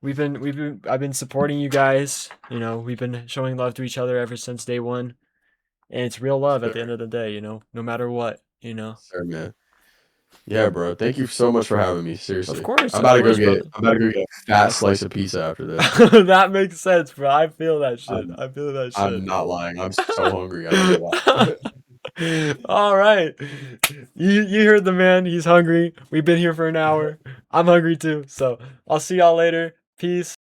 We've been I've been supporting you guys. We've been showing love to each other ever since day one. And it's real love at the end Sir. of the day, no matter what. Sir, man. Yeah, bro. Thank you so much for having me. Of Seriously. course, of course, brother. I'm about to go get a fat slice of pizza after this. That makes sense, bro. I feel that shit. I'm I feel that I'm shit. not lying. I'm so hungry. I don't know why. All right. You heard the man. He's hungry. We've been here for an hour. I'm hungry too. So I'll see y'all later. Peace.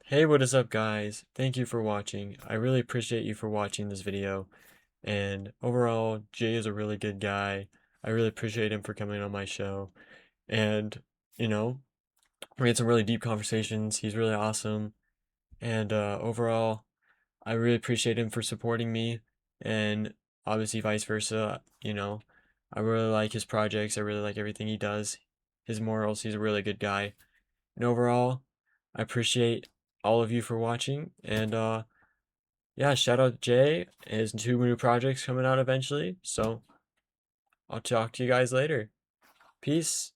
Hey, what is up, guys? Thank you for watching. I really appreciate you for watching this video. And overall, Jay is a really good guy. I really appreciate him for coming on my show. And, we had some really deep conversations. He's really awesome. And overall, I really appreciate him for supporting me. And obviously, vice versa. I really like his projects. I really like everything he does. His morals. He's a really good guy. And overall, I appreciate all of you for watching. And yeah, shout out to Jay. His 2 new projects coming out eventually. So I'll talk to you guys later. Peace.